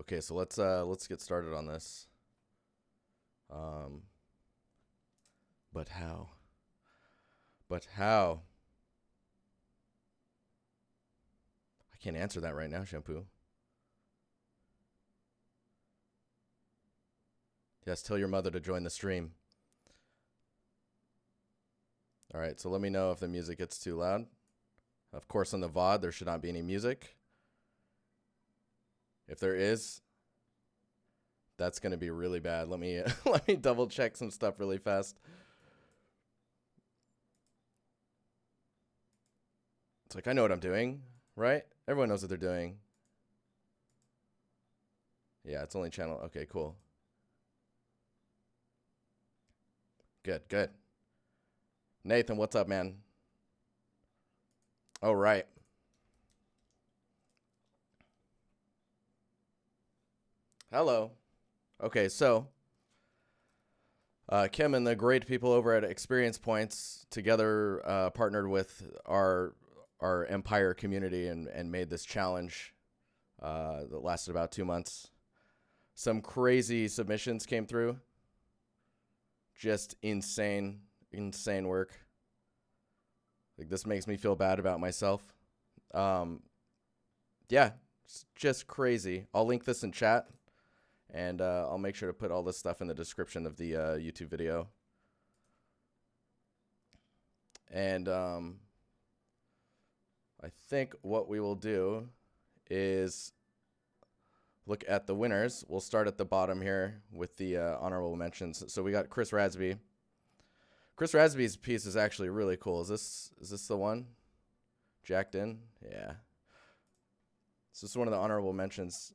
Okay, so let's get started on this. Um, but how? But how? I can't answer that right now, Shampoo. Yes, tell your mother to join the stream. All right, so let me know if the music gets too loud. Of course, on the VOD, there should not be any music. If there is, that's going to be really bad. Let me let me double check some stuff really fast. It's like I know what I'm doing, right? Everyone knows what they're doing. Yeah, it's only channel. Okay, cool. Good, good. Nathan, what's up, man? Oh, right. Hello. Okay, so Kim and the great people over at Experience Points together partnered with our Empire community and made this challenge that lasted about 2 months. Some crazy submissions came through. Just insane work. Like, this makes me feel bad about myself. Yeah, it's just crazy. I'll link this in chat, and I'll make sure to put all this stuff in the description of the YouTube video. And I think what we will do is look at the winners. We'll start at the bottom here with the honorable mentions. So we got Chris Radsby. Chris Radsby's piece is actually really cool. Is this the one? Jacked in? Yeah. So this is one of the honorable mentions.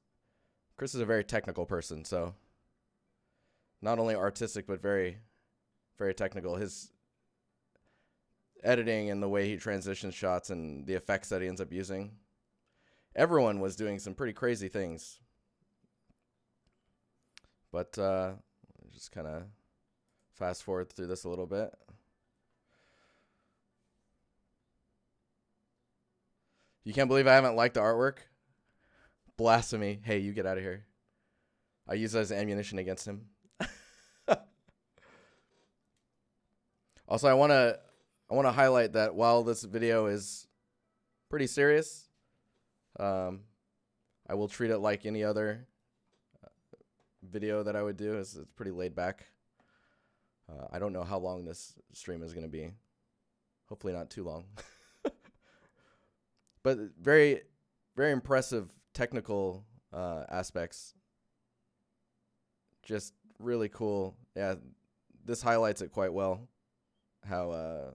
Chris is a very technical person, so not only artistic but very, very technical. His editing and the way he transitions shots and the effects that he ends up using. Everyone was doing some pretty crazy things. But just kind of fast forward through this a little bit. You can't believe I haven't liked the artwork? Blasphemy. Hey, you get out of here. I use it as ammunition against him. Also, I want to highlight that while this video is pretty serious, I will treat it like any other video that I would do. It's pretty laid back. I don't know how long this stream is going to be. Hopefully not too long. But very, very impressive technical aspects. Just really cool. Yeah, this highlights it quite well, how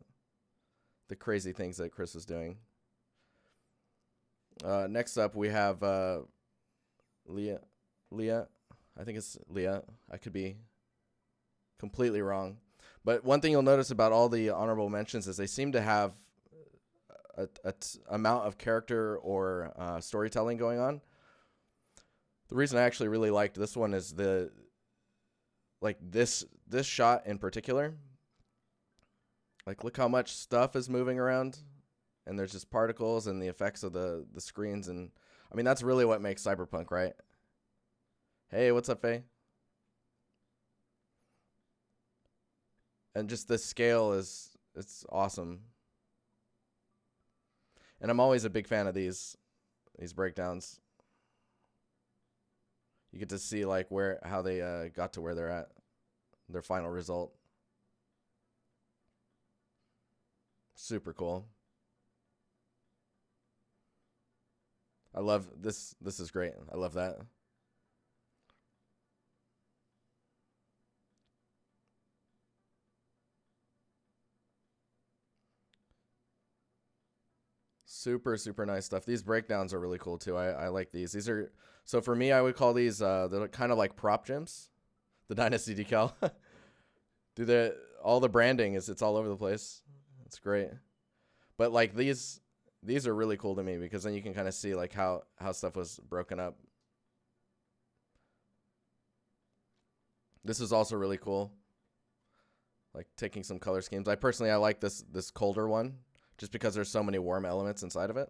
the crazy things that Chris was doing. Next up, we have Leah. I think it's Leah. I could be completely wrong. But one thing you'll notice about all the honorable mentions is they seem to have a amount of character or storytelling going on. The reason I actually really liked this one is this shot in particular. Like, look how much stuff is moving around, and there's just particles and the effects of the screens, and I mean that's really what makes Cyberpunk, right? Hey, what's up, Faye? And just the scale it's awesome. And I'm always a big fan of these breakdowns. You get to see like how they got to where they're at, their final result. Super cool. I love this. This is great. I love that. Super, super nice stuff. These breakdowns are really cool too. I like these. These are, so for me, I would call these they're kind of like prop gems. The DiNusty decal. All the branding it's all over the place. It's great. But like these are really cool to me because then you can kind of see like how stuff was broken up. This is also really cool. Like taking some color schemes. I personally like this colder one just because there's so many warm elements inside of it.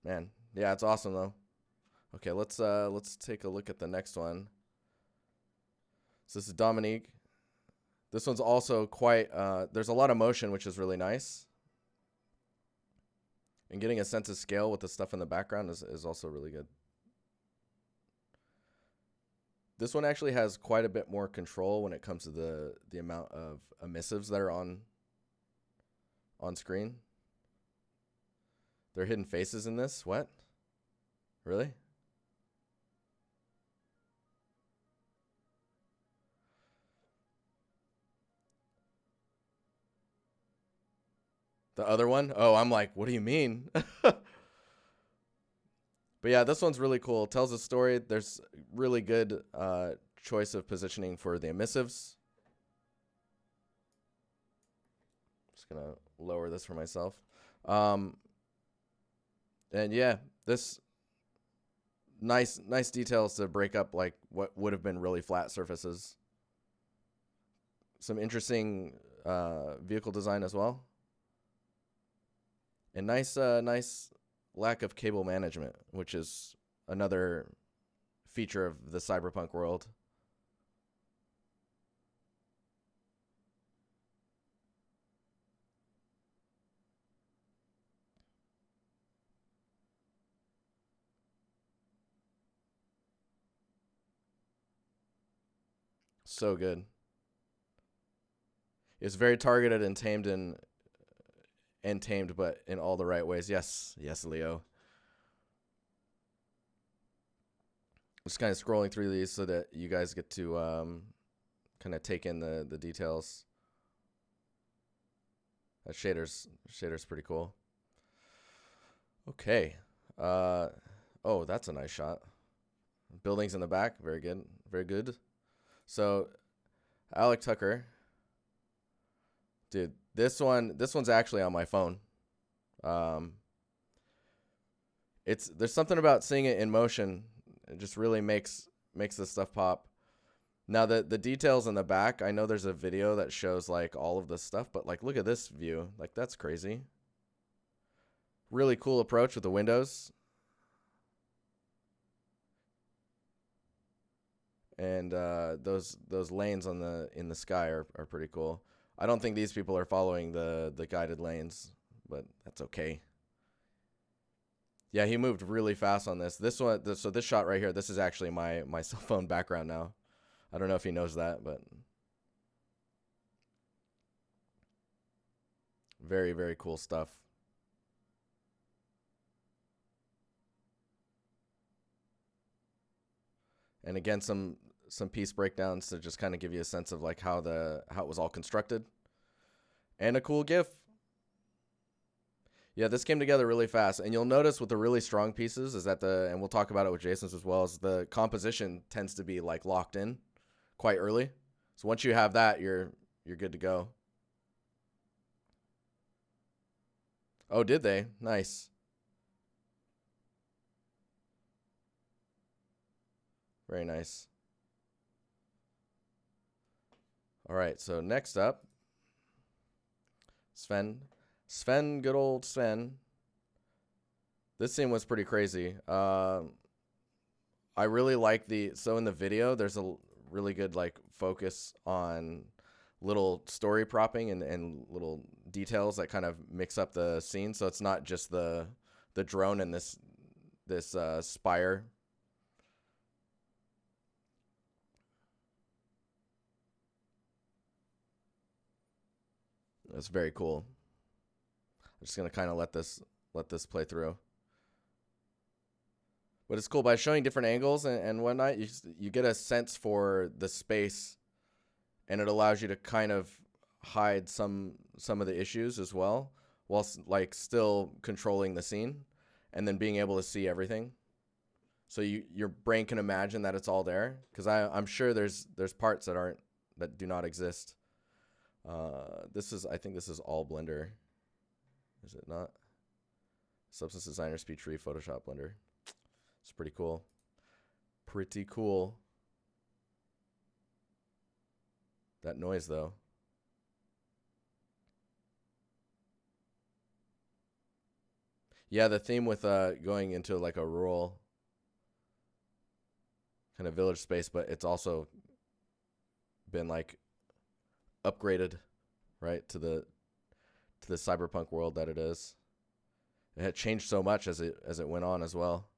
Man, yeah, it's awesome though. Okay, let's take a look at the next one. So this is Dominique. This one's also quite there's a lot of motion, which is really nice. And getting a sense of scale with the stuff in the background is also really good. This one actually has quite a bit more control when it comes to the amount of emissives that are on screen. There are hidden faces in this? What? Really? The other one? Oh, I'm like, what do you mean? But yeah, this one's really cool. It tells a story. There's really good choice of positioning for the emissives. Just gonna lower this for myself. And yeah, this nice details to break up like what would have been really flat surfaces. Some interesting vehicle design as well. And nice lack of cable management, which is another feature of the Cyberpunk world. So good. It's very targeted and tamed, but in all the right ways. Yes, Leo. Just kind of scrolling through these so that you guys get to kind of take in the details. That shader's pretty cool. Okay. Oh, that's a nice shot. Buildings in the back, very good, very good. So, Alec Tucker, dude, this one's actually on my phone. There's something about seeing it in motion. It just really makes this stuff pop. Now the details in the back, I know there's a video that shows like all of this stuff, but like look at this view. Like that's crazy. Really cool approach with the windows. And those lanes in the sky are pretty cool. I don't think these people are following the guided lanes, but that's okay. Yeah, he moved really fast on this. So this shot right here, this is actually my cell phone background now. I don't know if he knows that, but very, very cool stuff. And again, some piece breakdowns to just kind of give you a sense of like how it was all constructed. And a cool GIF. Yeah, this came together really fast. And you'll notice with the really strong pieces is that and we'll talk about it with Jason's as well, is the composition tends to be like locked in quite early. So once you have that, you're good to go. Oh, did they? Nice. Very nice. All right, so next up, Sven, good old Sven. This scene was pretty crazy. I really like so in the video, there's a really good like focus on little story propping and little details that kind of mix up the scene. So it's not just the drone and this spire. It's very cool. I'm just gonna kind of let this play through. But it's cool by showing different angles and whatnot. You get a sense for the space, and it allows you to kind of hide some of the issues as well, whilst like still controlling the scene, and then being able to see everything. So your brain can imagine that it's all there, because I'm sure there's parts that do not exist. I think this is all Blender. Is it not? Substance Designer, Speed Tree, Photoshop, Blender. It's pretty cool. Pretty cool. That noise though. Yeah, the theme with going into like a rural kind of village space, but it's also been like upgraded, right, to the cyberpunk world that it is. It had changed so much as it went on as well.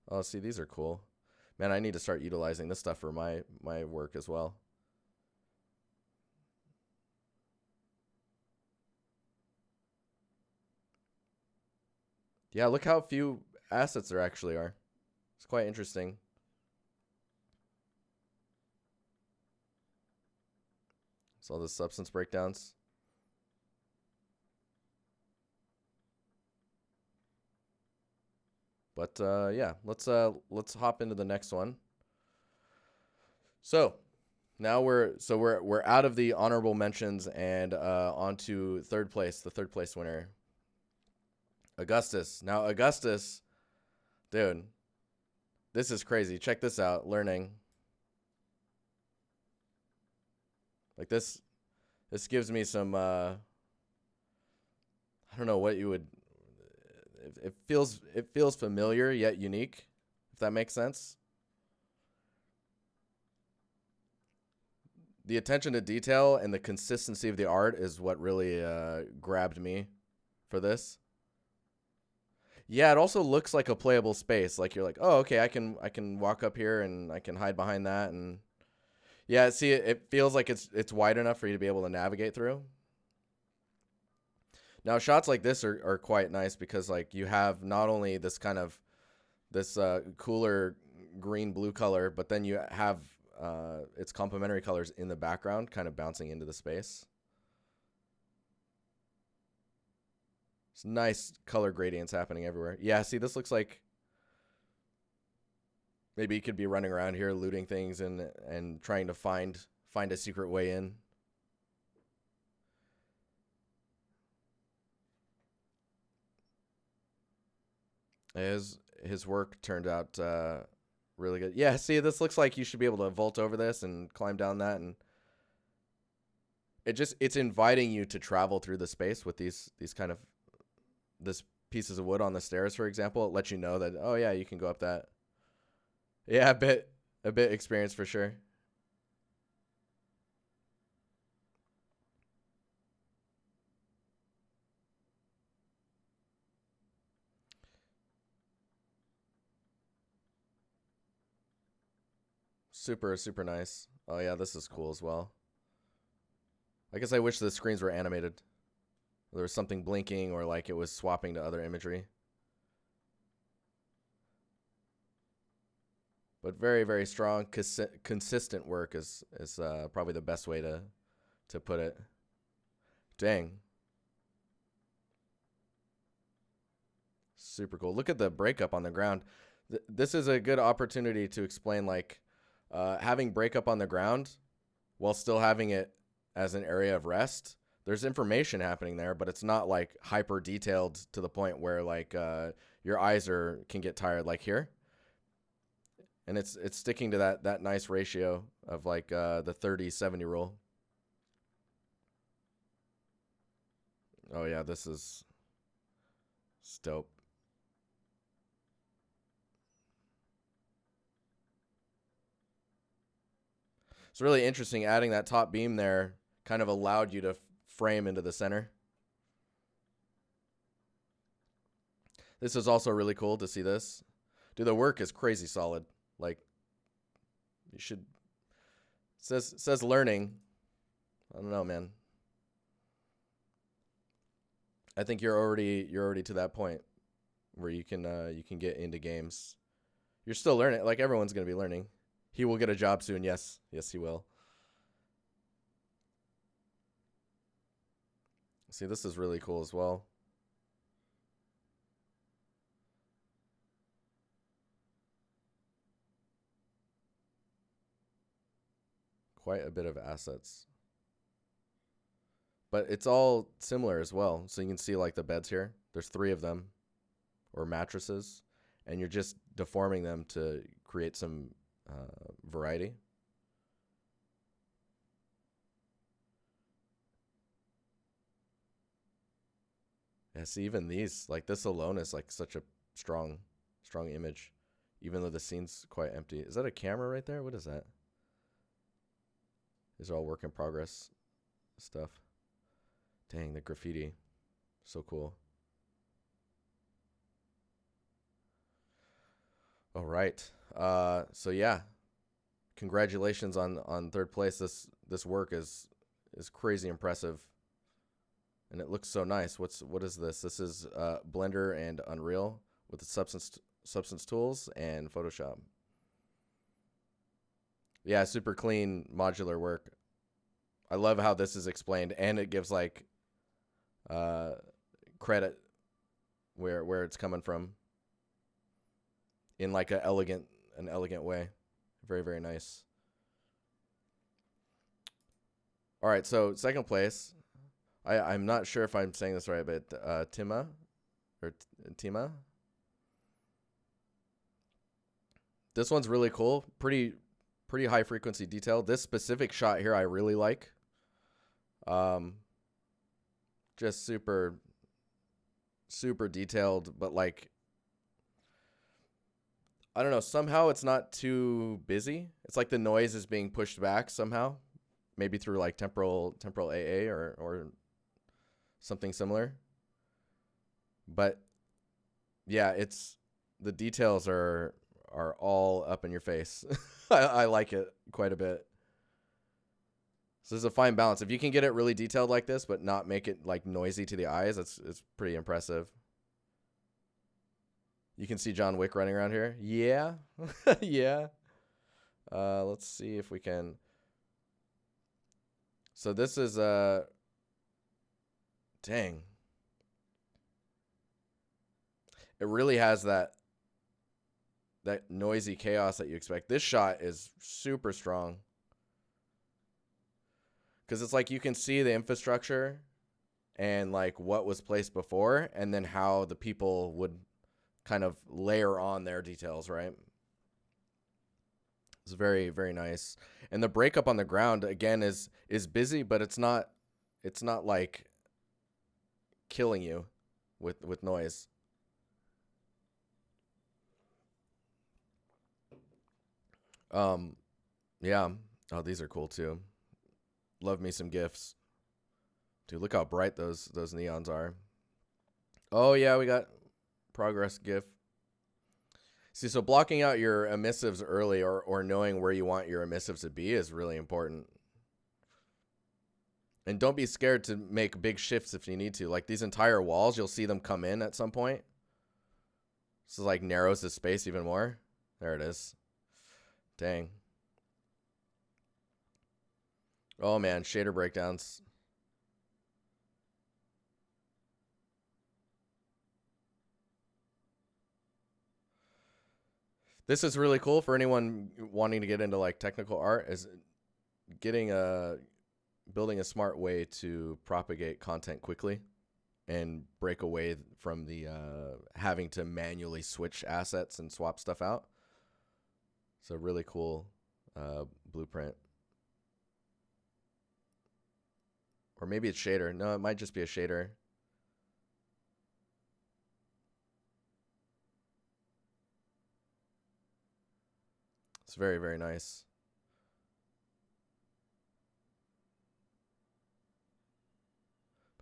Oh, see, these are cool. Man, I need to start utilizing this stuff for my work as well. Yeah, look how few assets there actually are. It's quite interesting. So all the substance breakdowns. But yeah, let's hop into the next one. So now we're out of the honorable mentions and on to third place, the third place winner, Augustus. Now Augustus, dude, this is crazy. Check this out. Learning. Like this gives me some I don't know what you would it feels familiar yet unique, if that makes sense. The attention to detail and the consistency of the art is what really grabbed me for this. Yeah, it also looks like a playable space. Like you're like, oh, okay, I can walk up here and I can hide behind that, and yeah, see, it feels like it's wide enough for you to be able to navigate through. Now, shots like this are quite nice because like you have not only this kind of this cooler green blue color, but then you have its complementary colors in the background, kind of bouncing into the space. It's nice color gradients happening everywhere. Yeah, see, this looks like maybe you could be running around here looting things and trying to find a secret way in. His work turned out really good. Yeah, see, this looks like you should be able to vault over this and climb down that, and it's inviting you to travel through the space with these kind of this pieces of wood on the stairs, for example. It lets you know that, oh yeah, you can go up that. Yeah, a bit experience for sure. Super nice. Oh yeah, this is cool as well. I guess I wish the screens were animated. There was something blinking or like it was swapping to other imagery. But very strong, consistent work is probably the best way to put it. Dang. Super cool. Look at the breakup on the ground. This is a good opportunity to explain like having breakup on the ground while still having it as an area of rest. There's information happening there, but it's not like hyper detailed to the point where like your eyes can get tired like here. And it's sticking to that nice ratio of like the 30-70 rule. Oh yeah, this is dope. It's really interesting adding that top beam there kind of allowed you to frame into the center. This is also really cool to see this. Dude, the work is crazy solid. Like you should says learning. I don't know, man. I think you're already to that point where you can get into games. You're still learning. Like everyone's going to be learning. He will get a job soon. Yes, he will. See, this is really cool as well. Quite a bit of assets. But it's all similar as well. So you can see like the beds here. There's 3 of them, or mattresses, and you're just deforming them to create some variety. Yeah, see, even these, like this alone is like such a strong image, even though the scene's quite empty. Is that a camera right there? What is that? These are all work in progress stuff. Dang, the graffiti. So cool. All right. So yeah, congratulations on third place. This work is crazy impressive, and it looks so nice. What is this? This is Blender and Unreal with the Substance tools and Photoshop. Yeah, super clean modular work. I love how this is explained, and it gives like credit where it's coming from in like an elegant way. Very, very nice. All right, so second place. I'm not sure if I'm saying this right, but Tima. This one's really cool. Pretty high frequency detail. This specific shot here I really like. Just super detailed, but like, I don't know, somehow it's not too busy. It's like the noise is being pushed back somehow, maybe through like temporal AA or something similar. But yeah, it's the details are all up in your face. I like it quite a bit. So there's a fine balance. If you can get it really detailed like this, but not make it like noisy to the eyes, it's pretty impressive. You can see John Wick running around here. Yeah. Yeah. Let's see if we can. So this is dang. It really has that noisy chaos that you expect. This shot is super strong. Because it's like you can see the infrastructure and like what was placed before, and then how the people would kind of layer on their details, right? It's very, very nice. And the breakup on the ground again is busy, but it's not like killing you with noise. Yeah. Oh, these are cool too. Love me some GIFs. Dude, look how bright those neons are. Oh yeah, we got progress GIF. See, so blocking out your emissives early or knowing where you want your emissives to be is really important. And don't be scared to make big shifts if you need to. Like these entire walls, you'll see them come in at some point. This is like narrows the space even more. There it is. Dang. Oh man, shader breakdowns. This is really cool for anyone wanting to get into like technical art, is getting building a smart way to propagate content quickly and break away from the having to manually switch assets and swap stuff out. It's a really cool blueprint. Or maybe it's shader. No, it might just be a shader. It's very, very nice.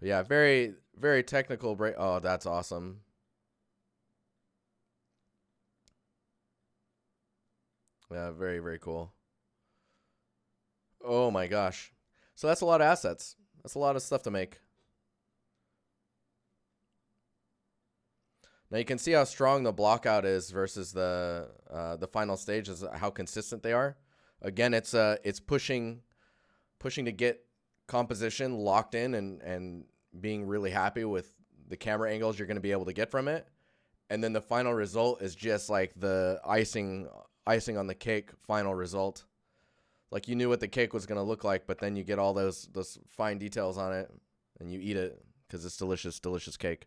But yeah, very, very technical break. Oh, that's awesome. Yeah, very, very cool. Oh my gosh. So that's a lot of assets. That's a lot of stuff to make. Now you can see how strong the blockout is versus the final stage, is how consistent they are. Again, it's pushing to get composition locked in and being really happy with the camera angles you're going to be able to get from it. And then the final result is just like the icing on the cake final result. Like you knew what the cake was going to look like, but then you get all those fine details on it and you eat it because it's delicious, delicious cake.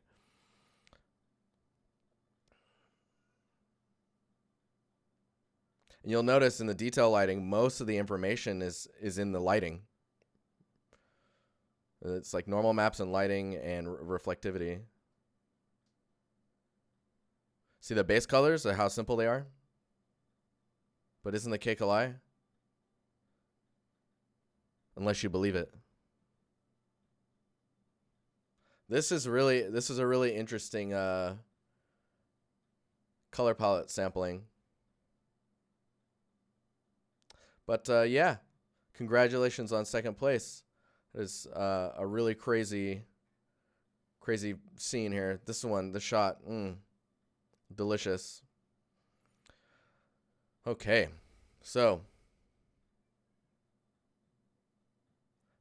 And you'll notice in the detail lighting, most of the information is in the lighting. It's like normal maps and lighting and reflectivity. See the base colors and how simple they are? But isn't the cake a lie? Unless you believe it. This is a really interesting color palette sampling. But yeah, congratulations on second place. There's a really crazy scene here. This one, the shot, delicious. Okay, so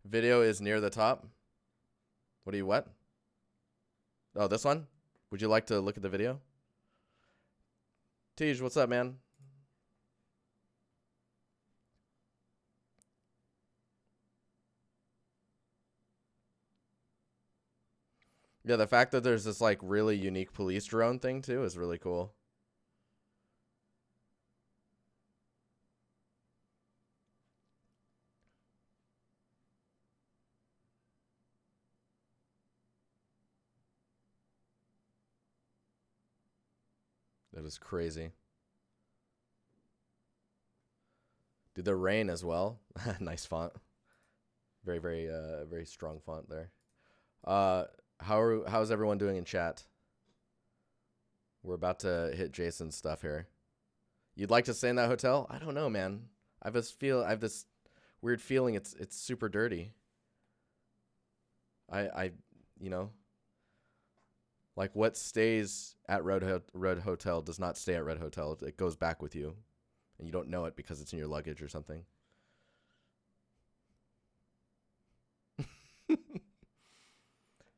video is near the top. What? Oh, this one? Would you like to look at the video? Tej, what's up, man? Yeah, the fact that there's this like really unique police drone thing too is really cool. That is crazy. Did the rain as well? Nice font. Very strong font there. How's everyone doing in chat? We're about to hit Jason's stuff here. You'd like to stay in that hotel? I don't know, man. I have this weird feeling it's super dirty. I like what stays at Red Hotel does not stay at Red Hotel. It goes back with you, and you don't know it because it's in your luggage or something.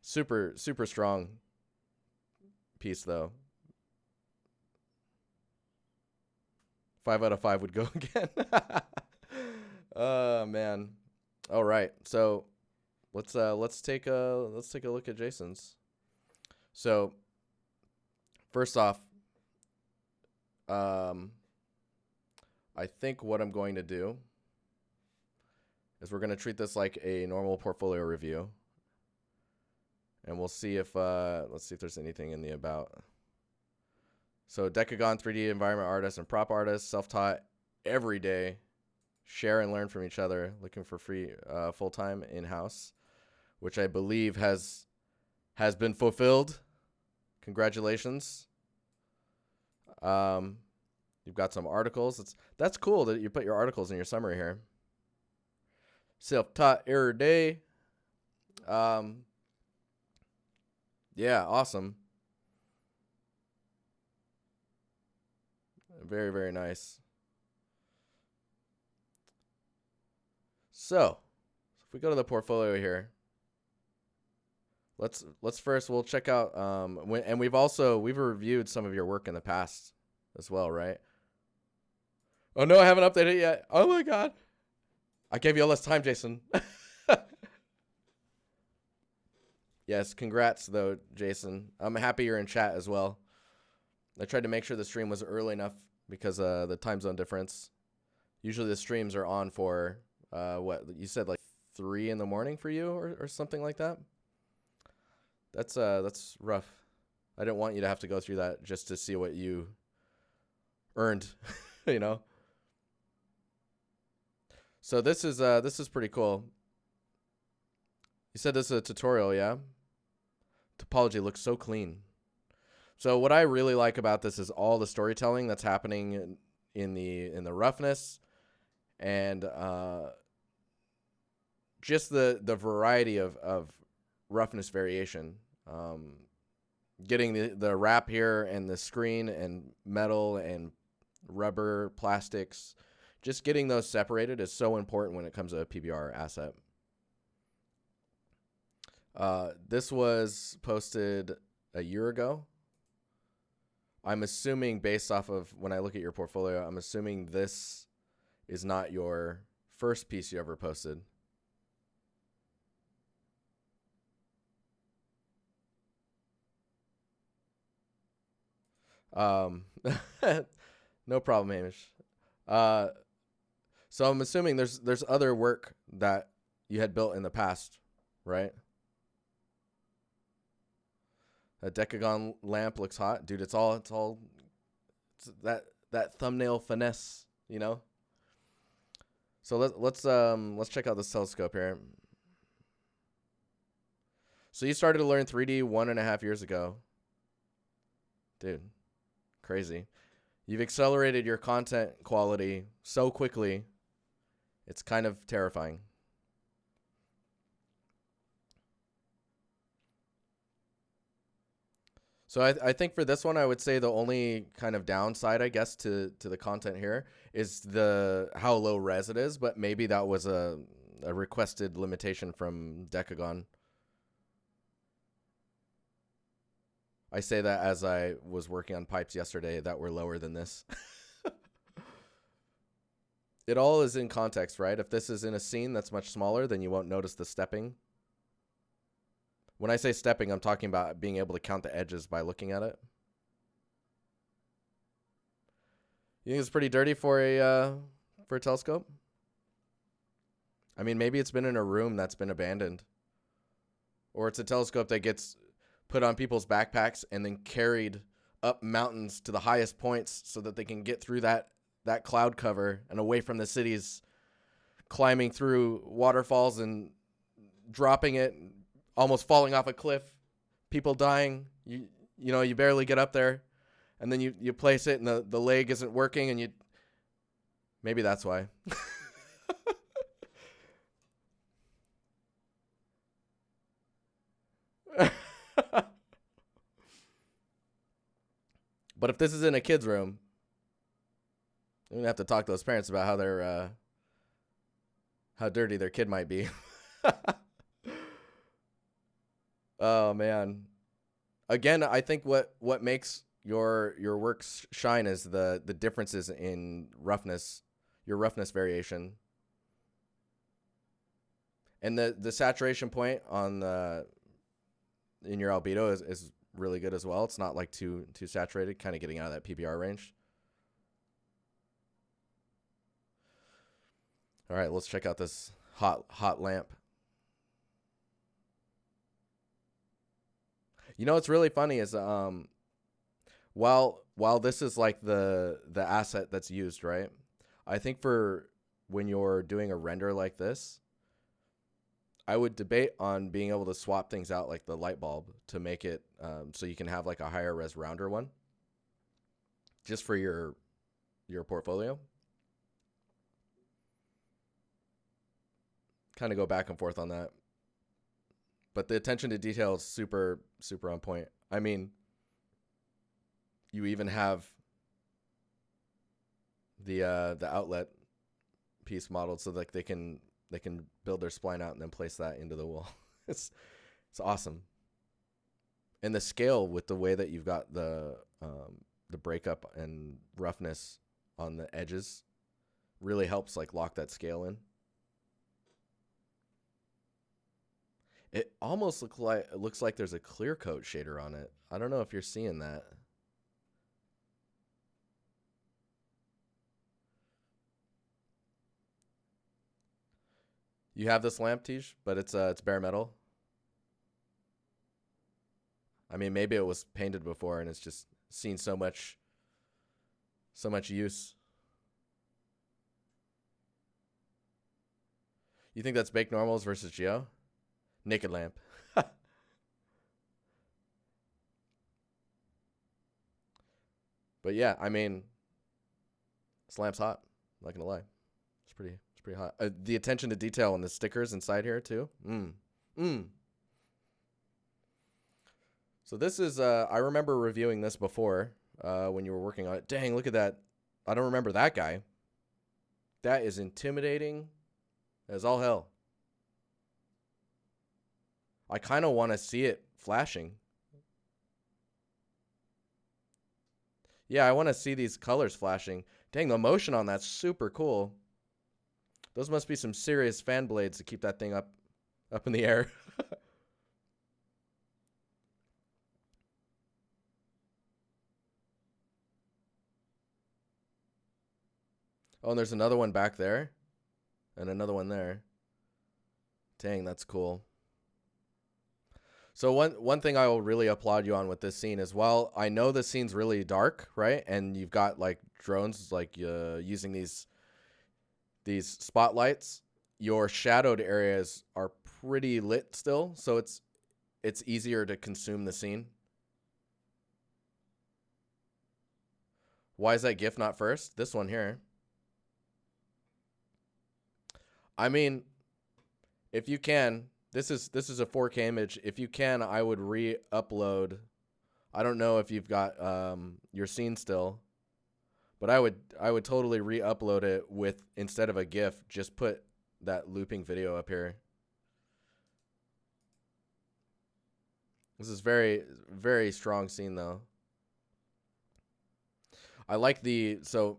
Super strong piece though. 5 out of 5 would go again. Oh man. All right. So let's take a look at Jason's. So first off, I think what I'm going to do is we're going to treat this like a normal portfolio review. And we'll see if, let's see if there's anything in the about. So Decagon 3D environment artist and prop artist, self-taught every day, share and learn from each other, looking for free full-time in-house, which I believe has been fulfilled. Congratulations. You've got some articles. That's cool that you put your articles in your summary here. Self-taught every day. Yeah, awesome. Very nice. So, if we go to the portfolio here, let's first we'll check out and we've reviewed some of your work in the past as well, right? Oh no, I haven't updated it yet. Oh my god. I gave you all this time, Jason. Yes, congrats though, Jason. I'm happy you're in chat as well. I tried to make sure the stream was early enough because the time zone difference. Usually the streams are on for what you said, like 3 in the morning for you or something like that. That's rough. I didn't want you to have to go through that just to see what you earned, you know. So this is pretty cool. You said this is a tutorial, yeah? Topology looks so clean. So what I really like about this is all the storytelling that's happening in the roughness and just the variety of roughness variation. Getting the wrap here and the screen and metal and rubber, plastics, just getting those separated is so important when it comes to a PBR asset. This was posted a year ago. I'm assuming based off of when I look at your portfolio, I'm assuming this is not your first piece you ever posted. No problem, Hamish. So I'm assuming there's other work that you had built in the past, right? A decagon lamp looks hot, dude. It's that thumbnail finesse, you know. So let's check out this telescope here. So you started to learn 3D 1.5 years ago, dude. Crazy. You've accelerated your content quality so quickly. It's kind of terrifying. So I think for this one, I would say the only kind of downside, I guess, to the content here is the how low res it is. But maybe that was a requested limitation from Decagon. I say that as I was working on pipes yesterday that were lower than this. It all is in context, right? If this is in a scene that's much smaller, then you won't notice the stepping. When I say stepping, I'm talking about being able to count the edges by looking at it. You think it's pretty dirty for a telescope? I mean, maybe it's been in a room that's been abandoned. Or it's a telescope that gets put on people's backpacks and then carried up mountains to the highest points so that they can get through that cloud cover and away from the cities, climbing through waterfalls and dropping it, almost falling off a cliff, people dying. You know, you barely get up there, and then you place it and the leg isn't working, and maybe that's why. But if this is in a kid's room, I'm gonna have to talk to those parents about how dirty their kid might be. Oh man. Again, I think what makes your works shine is the differences in roughness, your roughness variation. And the saturation point on in your albedo is really good as well. It's not like too saturated, kind of getting out of that PBR range. All right, let's check out this hot lamp. You know what's really funny is while this is like the asset that's used, right? I think for when you're doing a render like this, I would debate on being able to swap things out like the light bulb to make it so you can have like a higher res rounder one just for your portfolio. Kind of go back and forth on that. But the attention to detail is super, super on point. I mean, you even have the outlet piece modeled so that they can build their spline out and then place that into the wall. It's awesome. And the scale with the way that you've got the breakup and roughness on the edges really helps like lock that scale in. It almost looks like there's a clear coat shader on it. I don't know if you're seeing that. You have this lamp, Tish, but it's bare metal. I mean, maybe it was painted before and it's just seen so much use. You think that's baked normals versus Geo? Naked lamp. But yeah, I mean, this lamp's hot. I'm not gonna lie, it's pretty hot. The attention to detail on the stickers inside here too. So this is I remember reviewing this before when you were working on it. Dang, look at that! I don't remember that guy. That is intimidating as all hell. I kind of want to see it flashing. Yeah, I want to see these colors flashing. Dang, the motion on that's super cool. Those must be some serious fan blades to keep that thing up in the air. Oh, and there's another one back there. And another one there. Dang, that's cool. So one thing I will really applaud you on with this scene is, well, I know the scene's really dark, right? And you've got like drones like using these spotlights. Your shadowed areas are pretty lit still, so it's easier to consume the scene. Why is that GIF not first? This one here. I mean, if you can, this is a 4K image. If you can, I would re-upload. I don't know if you've got your scene still, but I would totally re-upload it with, instead of a GIF, just put that looping video up here. This is very, very strong scene though. I like so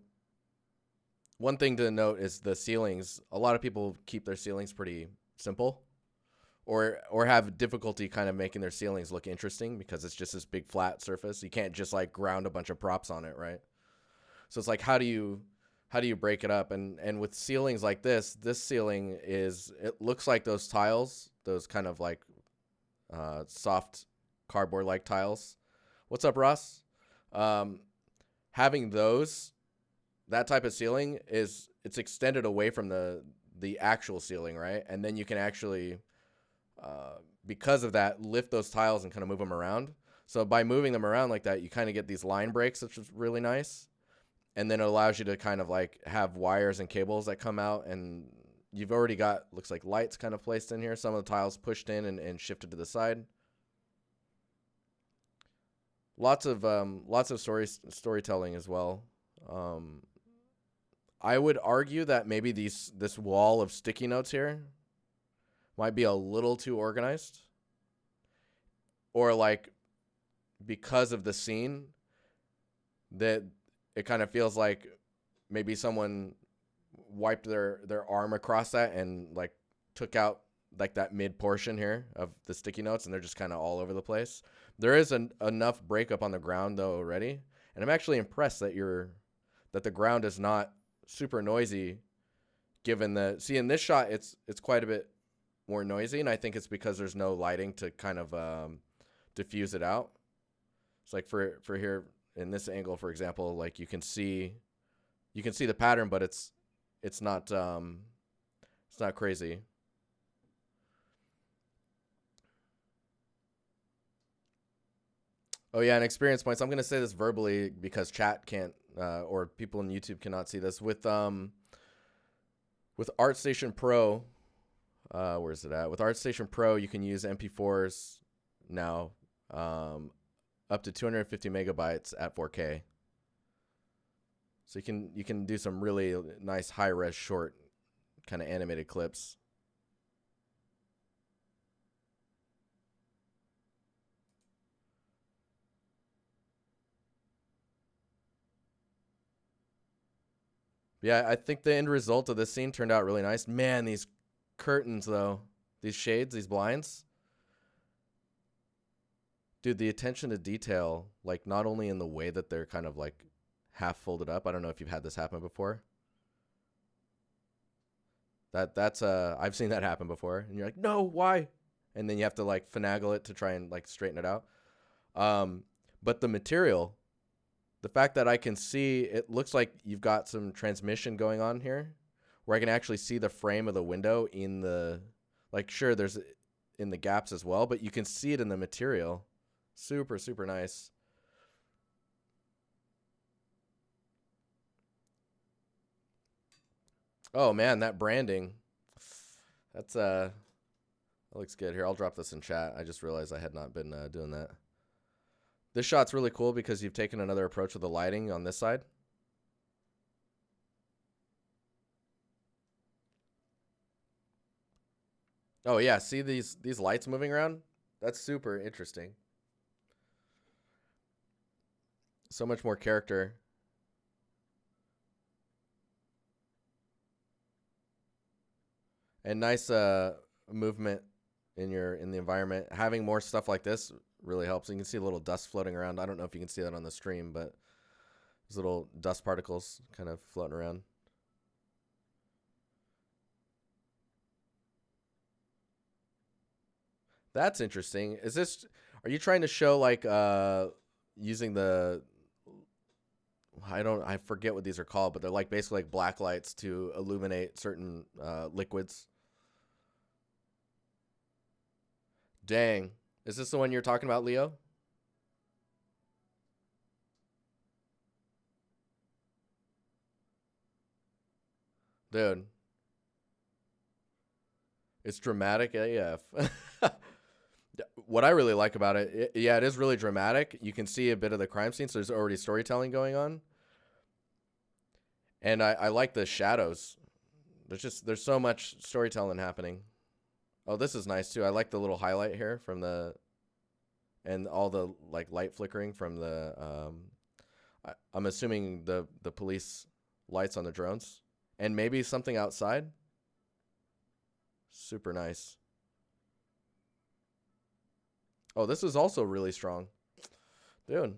one thing to note is the ceilings. A lot of people keep their ceilings pretty simple, or have difficulty kind of making their ceilings look interesting because it's just this big flat surface. You can't just like ground a bunch of props on it, right? So it's like, how do you break it up? And with ceilings like this ceiling it looks like those tiles, those kind of like soft cardboard like tiles. What's up, Ross? Having that type of ceiling it's extended away from the actual ceiling, right? And then you can actually, because of that, lift those tiles and kind of move them around. So by moving them around like that, you kind of get these line breaks, which is really nice. And then it allows you to kind of like have wires and cables that come out, and you've already got, looks like, lights kind of placed in here. Some of the tiles pushed in and shifted to the side. Lots of storytelling as well. I would argue that maybe this wall of sticky notes here might be a little too organized, or like, because of the scene, that it kind of feels like maybe someone wiped their arm across that and like took out like that mid portion here of the sticky notes, and they're just kind of all over the place. There is enough breakup on the ground though already, and I'm actually impressed that the ground is not super noisy, given see, in this shot it's quite a bit more noisy, and I think it's because there's no lighting to kind of diffuse it out. It's like for here in this angle, for example, like you can see the pattern, but it's not crazy. Oh yeah, and experience points. I'm gonna say this verbally because chat can't, or people in YouTube cannot see this. With Artstation Pro, where's it at? With Artstation Pro, you can use MP4s now, up to 250 megabytes at 4K. So you can do some really nice high res short kind of animated clips. Yeah, I think the end result of this scene turned out really nice. Man, these curtains though, these shades, these blinds. Dude, the attention to detail, like not only in the way that they're kind of like half folded up. I don't know if you've had this happen before. That's I've seen that happen before, and you're like, no, why? And then you have to like finagle it to try and like straighten it out. But the material, the fact that I can see, it looks like you've got some transmission going on here, where I can actually see the frame of the window in the, like, sure, there's in the gaps as well, but you can see it in the material. Super, super nice. Oh man, that branding. That looks good. Here, I'll drop this in chat. I just realized I had not been doing that. This shot's really cool because you've taken another approach with the lighting on this side. Oh yeah, see these lights moving around? That's super interesting. So much more character. And nice movement in the environment. Having more stuff like this really helps. You can see a little dust floating around. I don't know if you can see that on the stream, but there's little dust particles kind of floating around. That's interesting. Is this, are you trying to show like using the, I forget what these are called, but they're like basically like black lights to illuminate certain liquids. Dang. Is this the one you're talking about, Leo? Dude, it's dramatic AF. What I really like about it, yeah, it is really dramatic. You can see a bit of the crime scene, so there's already storytelling going on. And I like the shadows. There's so much storytelling happening. Oh, this is nice too. I like the little highlight here from the, and all the like light flickering from the, I'm assuming the police lights on the drones. And maybe something outside. Super nice. Oh, this is also really strong. Dude.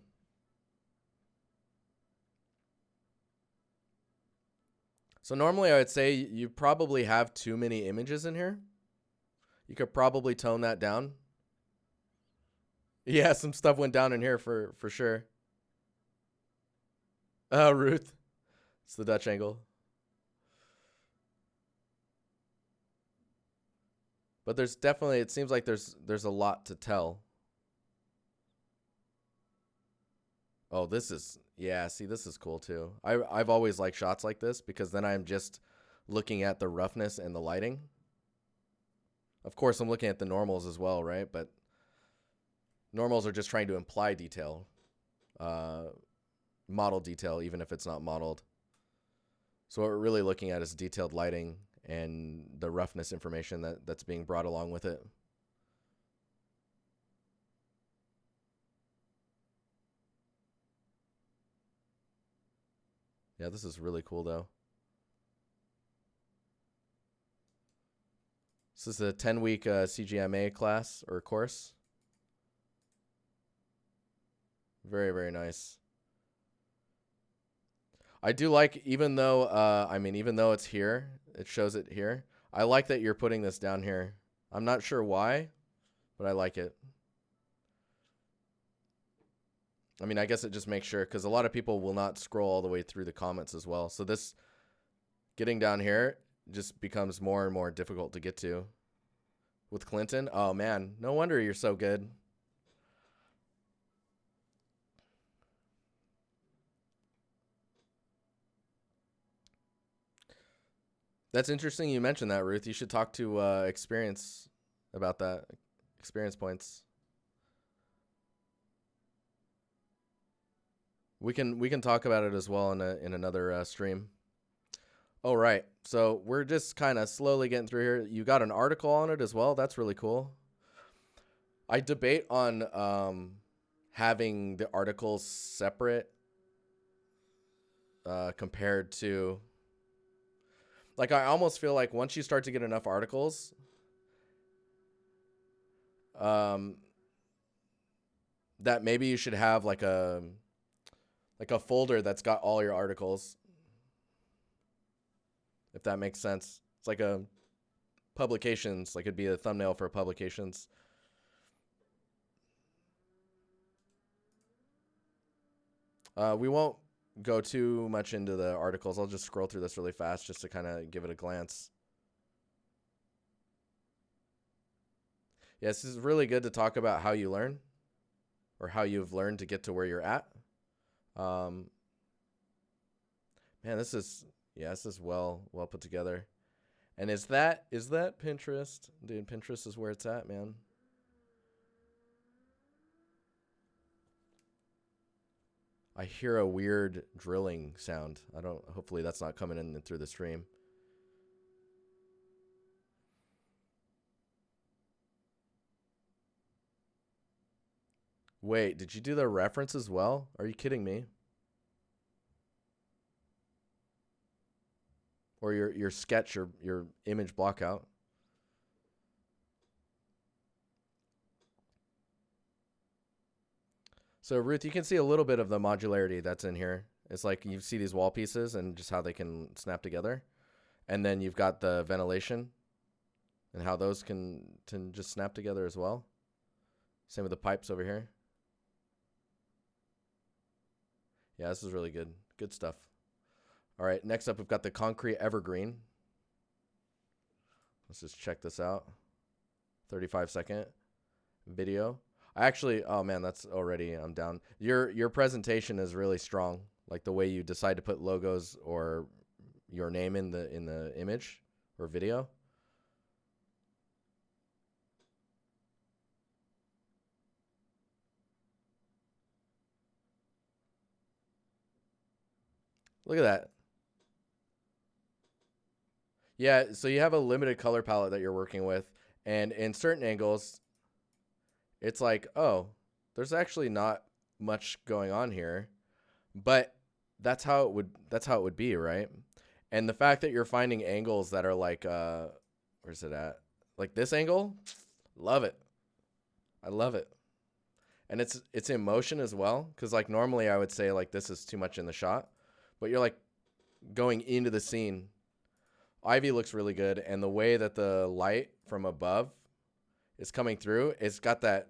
So normally I would say you probably have too many images in here. You could probably tone that down. Yeah, some stuff went down in here for sure. Oh, Ruth. It's the Dutch angle. But there's definitely, it seems like there's a lot to tell. Oh, this is, yeah, see, this is cool too. I've always liked shots like this because then I'm just looking at the roughness and the lighting. Of course, I'm looking at the normals as well, right? But normals are just trying to imply detail, model detail, even if it's not modeled. So what we're really looking at is detailed lighting and the roughness information that's being brought along with it. Yeah, this is really cool though. This is a 10-week CGMA class or course. Very, very nice. I do like, even though, even though it's here, it shows it here. I like that you're putting this down here. I'm not sure why, but I like it. I mean, I guess it just makes sure, because a lot of people will not scroll all the way through the comments as well. So this, getting down here, just becomes more and more difficult to get to. With Clinton, oh man, no wonder you're so good. That's interesting you mentioned that, Ruth. You should talk to Experience about that. Experience points. We can talk about it as well in another stream. Oh, right. So we're just kind of slowly getting through here. You got an article on it as well. That's really cool. I debate on having the articles separate compared to, like, I almost feel like once you start to get enough articles, that maybe you should have like a folder that's got all your articles, if that makes sense. It's like a publications, like it'd be a thumbnail for publications. We won't go too much into the articles. I'll just scroll through this really fast just to kind of give it a glance. Yes, this is really good to talk about how you learn, or how you've learned to get to where you're at. Man, this is well put together. And is that Pinterest? Dude, Pinterest is where it's at, man. I hear a weird drilling sound. Hopefully that's not coming in through the stream. Wait, did you do the reference as well? Are you kidding me? Or your sketch, your image block out? So Ruth, you can see a little bit of the modularity that's in here. It's like you see these wall pieces and just how they can snap together. And then you've got the ventilation and how those can just snap together as well. Same with the pipes over here. Yeah, this is really good. Good stuff. All right, next up we've got the concrete evergreen. Let's just check this out. 35-second video. I actually, oh man, that's already, I'm down. Your presentation is really strong. Like the way you decide to put logos or your name in the image or video. Look at that. Yeah, so you have a limited color palette that you're working with, and in certain angles, it's like, oh, there's actually not much going on here, but that's how it would be, right? And the fact that you're finding angles that are like, where's it at? Like this angle, love it. I love it. And it's in motion as well, because like normally I would say like this is too much in the shot, but you're like going into the scene. Ivy looks really good, and the way that the light from above is coming through, it's got that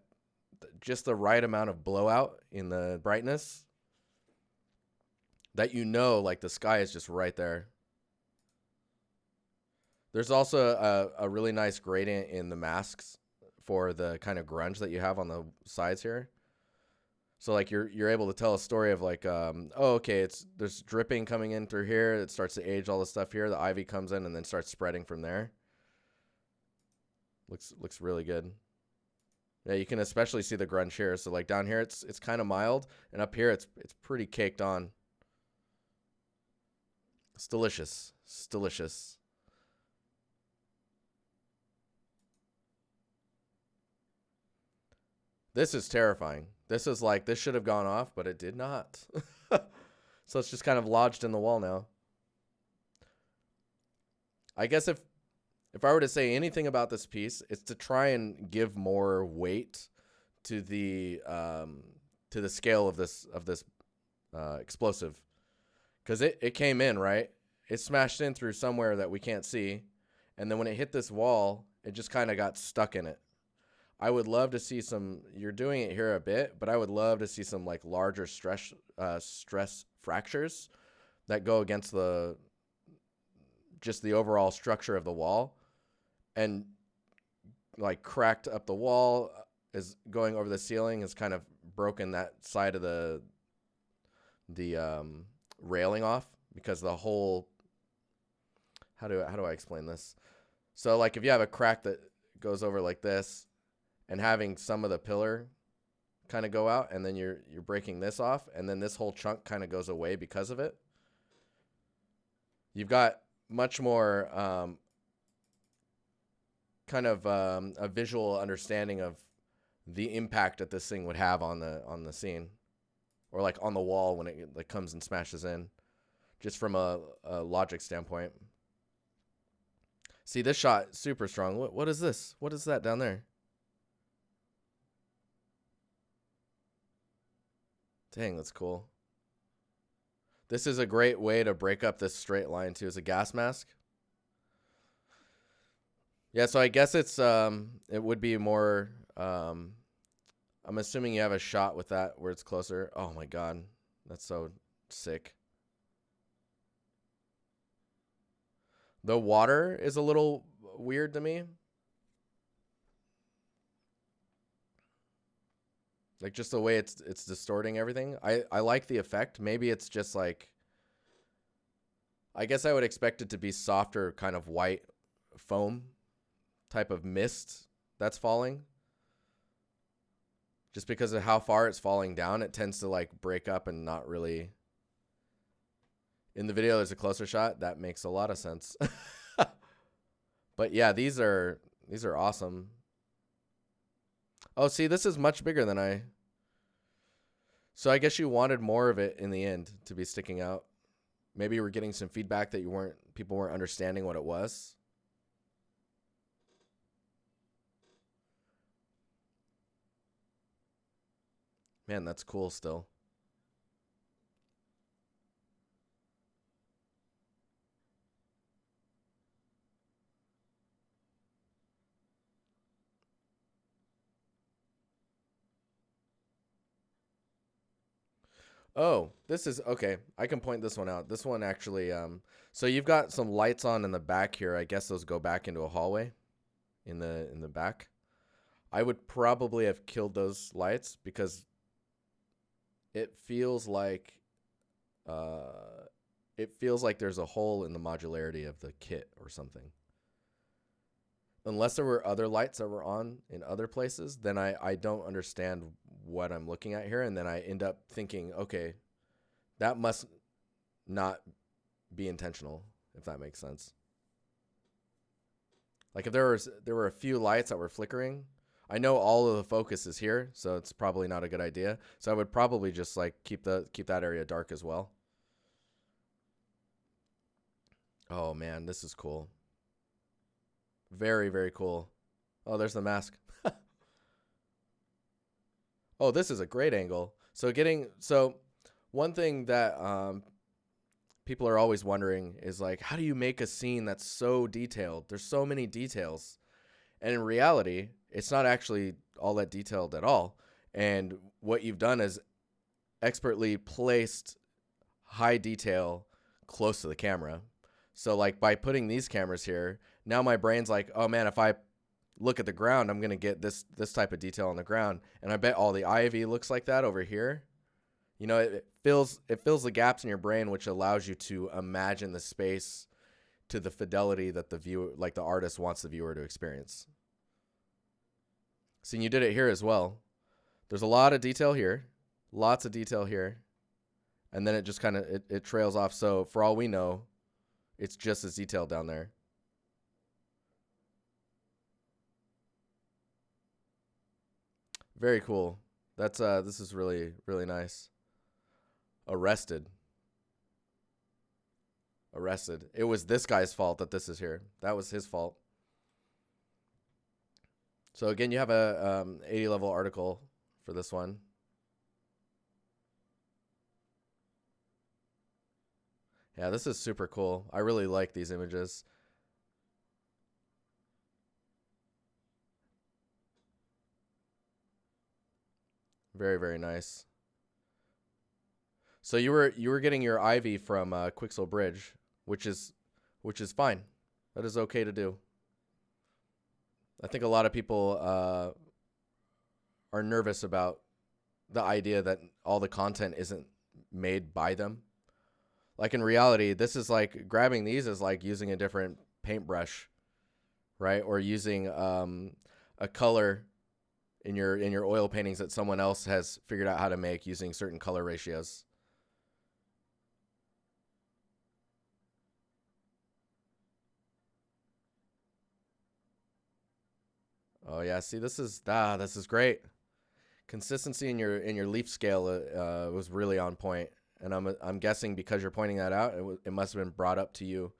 just the right amount of blowout in the brightness that like the sky is just right there. There's also a really nice gradient in the masks for the kind of grunge that you have on the sides here. So like you're able to tell a story of like, oh, okay, there's dripping coming in through here. It starts to age all the stuff here. The ivy comes in and then starts spreading from there. Looks really good. Yeah, you can especially see the grunge here. So like down here, it's kind of mild, and up here, it's pretty caked on. It's delicious. It's delicious. This is terrifying. This is like, this should have gone off, but it did not. So it's just kind of lodged in the wall now. I guess if I were to say anything about this piece, it's to try and give more weight to the scale of this explosive, because it came in, right. It smashed in through somewhere that we can't see, and then when it hit this wall, it just kind of got stuck in it. I would love to see some. You're doing it here a bit, but I would love to see some like larger stress fractures that go against just the overall structure of the wall, and like cracked up the wall is going over the ceiling, has kind of broken that side of the railing off, because the whole, how do I explain this? So like if you have a crack that goes over like this, and having some of the pillar kind of go out, and then you're breaking this off, and then this whole chunk kind of goes away because of it. You've got much more kind of a visual understanding of the impact that this thing would have on the scene, or like on the wall when it like comes and smashes in, just from a logic standpoint. See, this shot, super strong. What is this? What is that down there? Dang, that's cool. This is a great way to break up this straight line too, as a gas mask. Yeah, so I guess it would be more, I'm assuming you have a shot with that where it's closer. Oh my God, that's so sick. The water is a little weird to me. Like just the way it's distorting everything. I like the effect. Maybe it's just like, I guess I would expect it to be softer, kind of white foam type of mist that's falling. Just because of how far it's falling down, it tends to like break up and not really. In the video, there's a closer shot. That makes a lot of sense. But yeah, these are awesome. Oh, see, this is much bigger than I. So I guess you wanted more of it in the end to be sticking out. Maybe you were getting some feedback that people weren't understanding what it was. Man, that's cool still. Oh, this is okay. I can point this one out. This one actually, so you've got some lights on in the back here. I guess those go back into a hallway in the back. I would probably have killed those lights because it feels like uh it feels like there's a hole in the modularity of the kit or something. Unless there were other lights that were on in other places, then I don't understand what I'm looking at here. And then I end up thinking, okay, that must not be intentional, if that makes sense. Like if there were a few lights that were flickering, I know all of the focus is here, so it's probably not a good idea. So I would probably just like keep that area dark as well. Oh man, this is cool. Very, very cool. Oh, there's the mask. Oh, this is a great angle. So one thing that people are always wondering is like, how do you make a scene that's so detailed? There's so many details. And in reality, it's not actually all that detailed at all. And what you've done is expertly placed high detail close to the camera. So like by putting these cameras here, now my brain's like, oh man, if I look at the ground, I'm gonna get this type of detail on the ground. And I bet all the ivy looks like that over here. You know, it fills the gaps in your brain, which allows you to imagine the space to the fidelity that the viewer, like the artist, wants the viewer to experience. See, you did it here as well. There's a lot of detail here, lots of detail here, and then it just kind of it trails off. So for all we know, it's just as detailed down there. Very cool. That's this is really, really nice. Arrested. Arrested. It was this guy's fault that this is here. That was his fault. So again, you have a 80 level article for this one. Yeah, this is super cool. I really like these images. Very, very nice. So you were getting your ivy from Quixel Bridge, which is fine. That is okay to do. I think a lot of people are nervous about the idea that all the content isn't made by them. Like in reality, this is like grabbing these is like using a different paintbrush, right? Or using a color in your oil paintings that someone else has figured out how to make using certain color ratios. Oh yeah, see this is great. Consistency in your leaf scale was really on point, and I'm guessing because you're pointing that out, it must have been brought up to you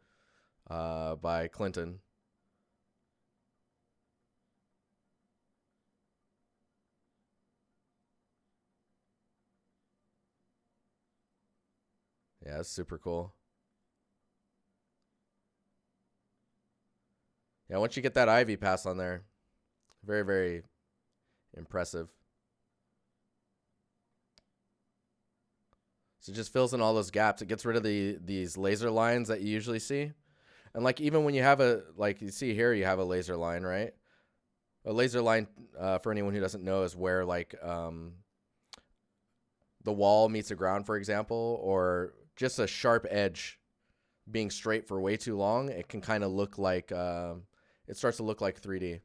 by Clinton. Yeah, it's super cool. Yeah, once you get that ivy pass on there, very, very impressive. So it just fills in all those gaps. It gets rid of these laser lines that you usually see. And like even when you have like you see here, you have a laser line, right? A laser line, for anyone who doesn't know, is where like the wall meets the ground, for example, or just a sharp edge being straight for way too long. It can kind of look like it starts to look like 3D.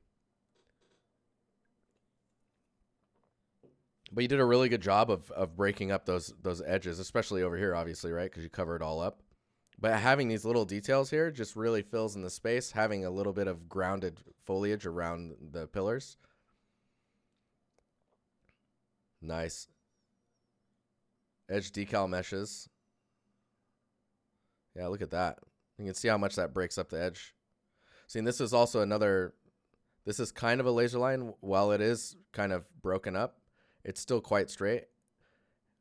But you did a really good job of breaking up those edges, especially over here, obviously, right? Because you cover it all up. But having these little details here just really fills in the space, having a little bit of grounded foliage around the pillars. Nice. Edge decal meshes. Yeah, look at that. You can see how much that breaks up the edge. See, and this is also this is kind of a laser line. While it is kind of broken up, it's still quite straight.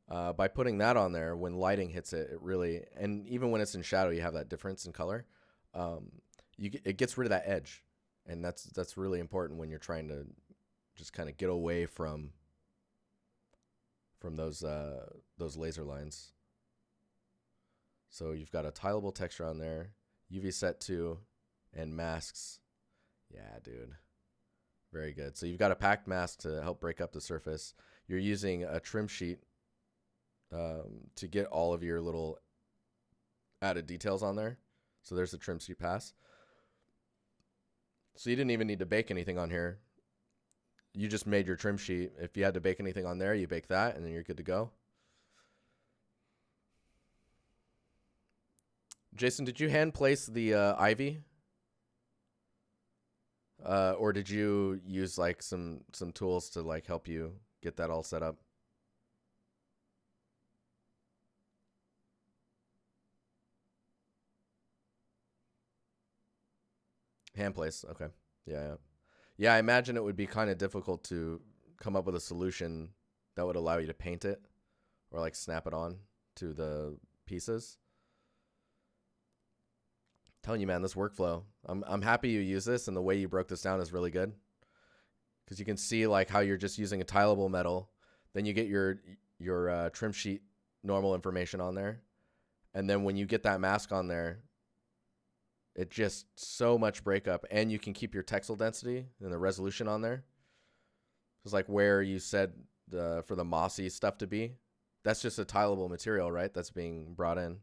By putting that on there, when lighting hits it, it really, and even when it's in shadow, you have that difference in color. It gets rid of that edge, and that's really important when you're trying to just kind of get away from from those laser lines. So you've got a tileable texture on there, UV set 2, and masks. Yeah, dude. Very good. So you've got a packed mask to help break up the surface. You're using a trim sheet to get all of your little added details on there. So there's the trim sheet pass. So you didn't even need to bake anything on here. You just made your trim sheet. If you had to bake anything on there, you bake that, and then you're good to go. Jason, did you hand place the ivy? Or did you use like some tools to like help you get that all set up? Hand place. Okay. Yeah. Yeah, I imagine it would be kind of difficult to come up with a solution that would allow you to paint it or like snap it on to the pieces. Telling you, man, this workflow. I'm happy you use this, and the way you broke this down is really good. Because you can see like how you're just using a tileable metal, then you get your trim sheet normal information on there, and then when you get that mask on there, it just so much breakup, and you can keep your texel density and the resolution on there. It's like where you said for the mossy stuff to be. That's just a tileable material, right? That's being brought in.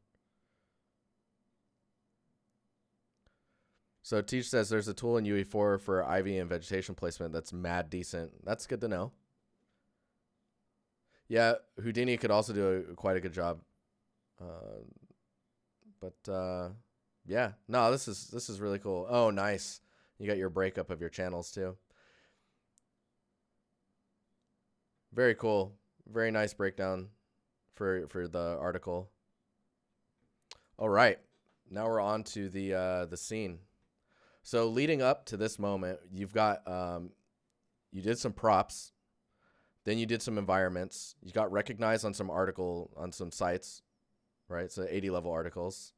So Teach says there's a tool in UE4 for ivy and vegetation placement that's mad decent. That's good to know. Yeah, Houdini could also do quite a good job. Yeah, no, this is really cool. Oh, nice. You got your breakup of your channels too. Very cool. Very nice breakdown for the article. All right, now we're on to the scene. So leading up to this moment, you've got you did some props, then you did some environments. You got recognized on some sites, right? So 80 level articles.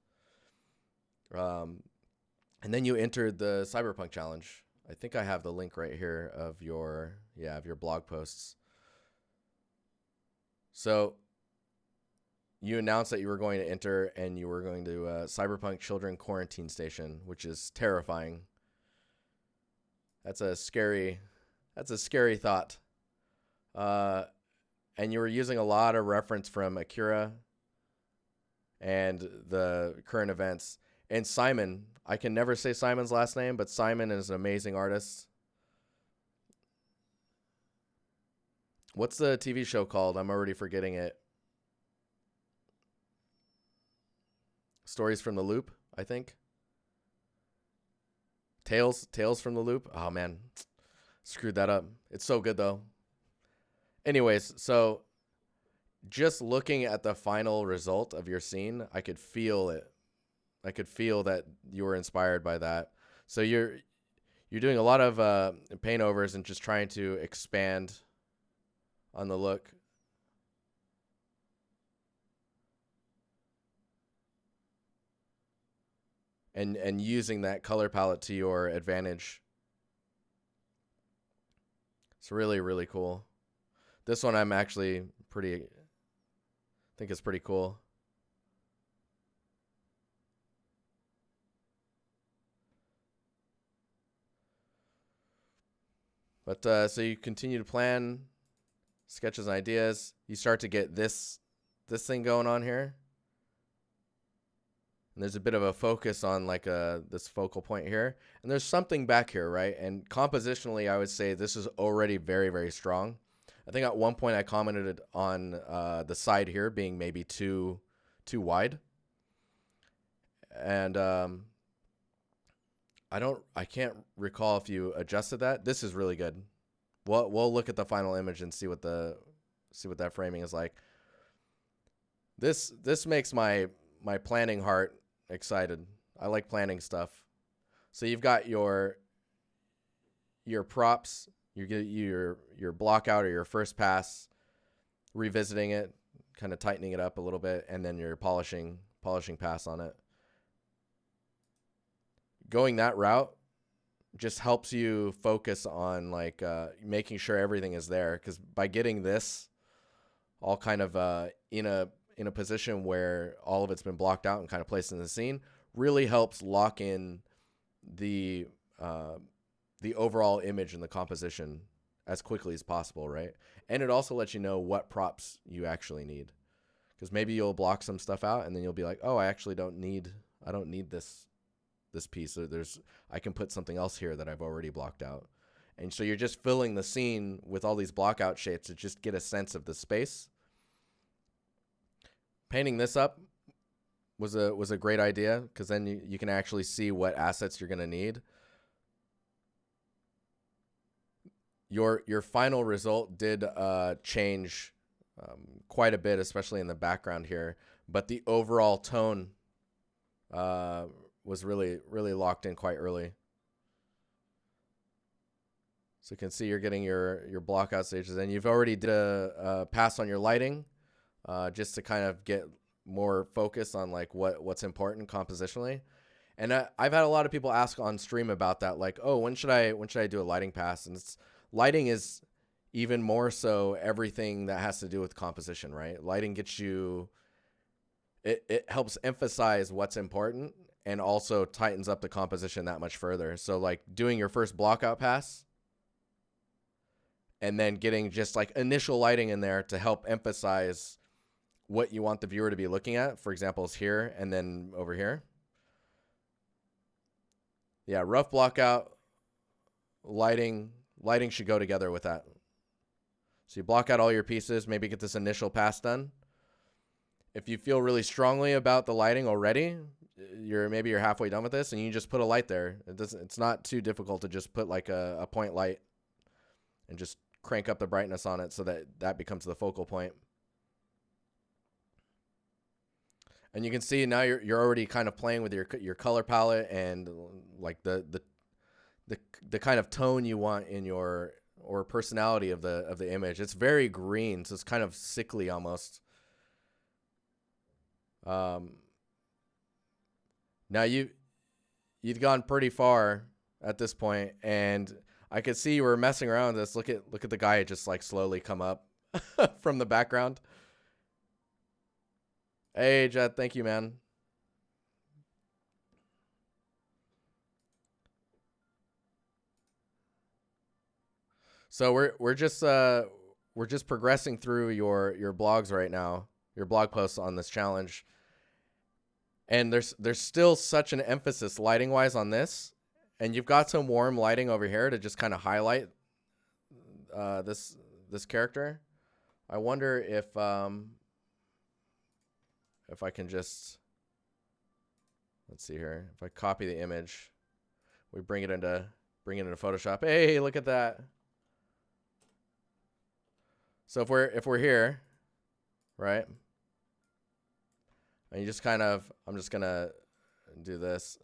And then you entered the Cyberpunk challenge. I think I have the link right here of your blog posts. So you announced that you were going to enter, and you were going to Cyberpunk Children Quarantine Station, which is terrifying. That's a scary thought. And you were using a lot of reference from Akira and the current events. And Simon, I can never say Simon's last name, but Simon is an amazing artist. What's the TV show called? I'm already forgetting it. Stories from the Loop, I think. Tales from the Loop. Oh, man. Screwed that up. It's so good, though. Anyways, so just looking at the final result of your scene, I could feel it. I could feel that you were inspired by that. So you're doing a lot of paint overs and just trying to expand on the look. And using that color palette to your advantage. It's really, really cool. This one I'm actually think it's pretty cool. But so you continue to plan sketches and ideas. You start to get this thing going on here. And there's a bit of a focus on like this focal point here. And there's something back here, right? And compositionally, I would say this is already very, very strong. I think at one point I commented on the side here being maybe too wide. And I can't recall if you adjusted that. This is really good. We'll look at the final image and see what that framing is like. This makes my planning heart excited. I like planning stuff. So you've got your props, your block out or your first pass, revisiting it, kind of tightening it up a little bit, and then your polishing pass on it. Going that route just helps you focus on like making sure everything is there, because by getting this all kind of in a position where all of it's been blocked out and kind of placed in the scene, really helps lock in the overall image and the composition as quickly as possible, right? And it also lets you know what props you actually need, because maybe you'll block some stuff out and then you'll be like, oh, I don't need this piece. So I can put something else here that I've already blocked out. And so you're just filling the scene with all these block out shapes to just get a sense of the space. Painting this up was a great idea, because then you can actually see what assets you're going to need. Your final result did change quite a bit, especially in the background here, but the overall tone was really locked in quite early. So you can see you're getting your block out stages, and you've already did a pass on your lighting, just to kind of get more focus on like what's important compositionally. And I've had a lot of people ask on stream about that, like, oh, when should I do a lighting pass? And lighting is even more so everything that has to do with composition, right? Lighting gets you, it helps emphasize what's important and also tightens up the composition that much further. So like doing your first block out pass and then getting just like initial lighting in there to help emphasize what you want the viewer to be looking at. For example, is here and then over here. Yeah, rough block out, lighting should go together with that. So you block out all your pieces, maybe get this initial pass done. If you feel really strongly about the lighting already, maybe you're halfway done with this and you just put a light there. It's not too difficult to just put like a point light and just crank up the brightness on it so that becomes the focal point. And you can see now you're already kind of playing with your color palette and like the kind of tone you want in or personality of the image. It's very green, so it's kind of sickly almost. Now you've gone pretty far at this point, and I could see you were messing around with this. Look at the guy just like slowly come up from the background. Hey, Jet, thank you, man. So we're just progressing through your blogs right now, your blog posts on this challenge. And there's still such an emphasis lighting wise on this, and you've got some warm lighting over here to just kind of highlight this character. I wonder if I can just, let's see here. If I copy the image, we bring it into Photoshop. Hey, look at that. So if we're here, right? And you just kind of, I'm just gonna do this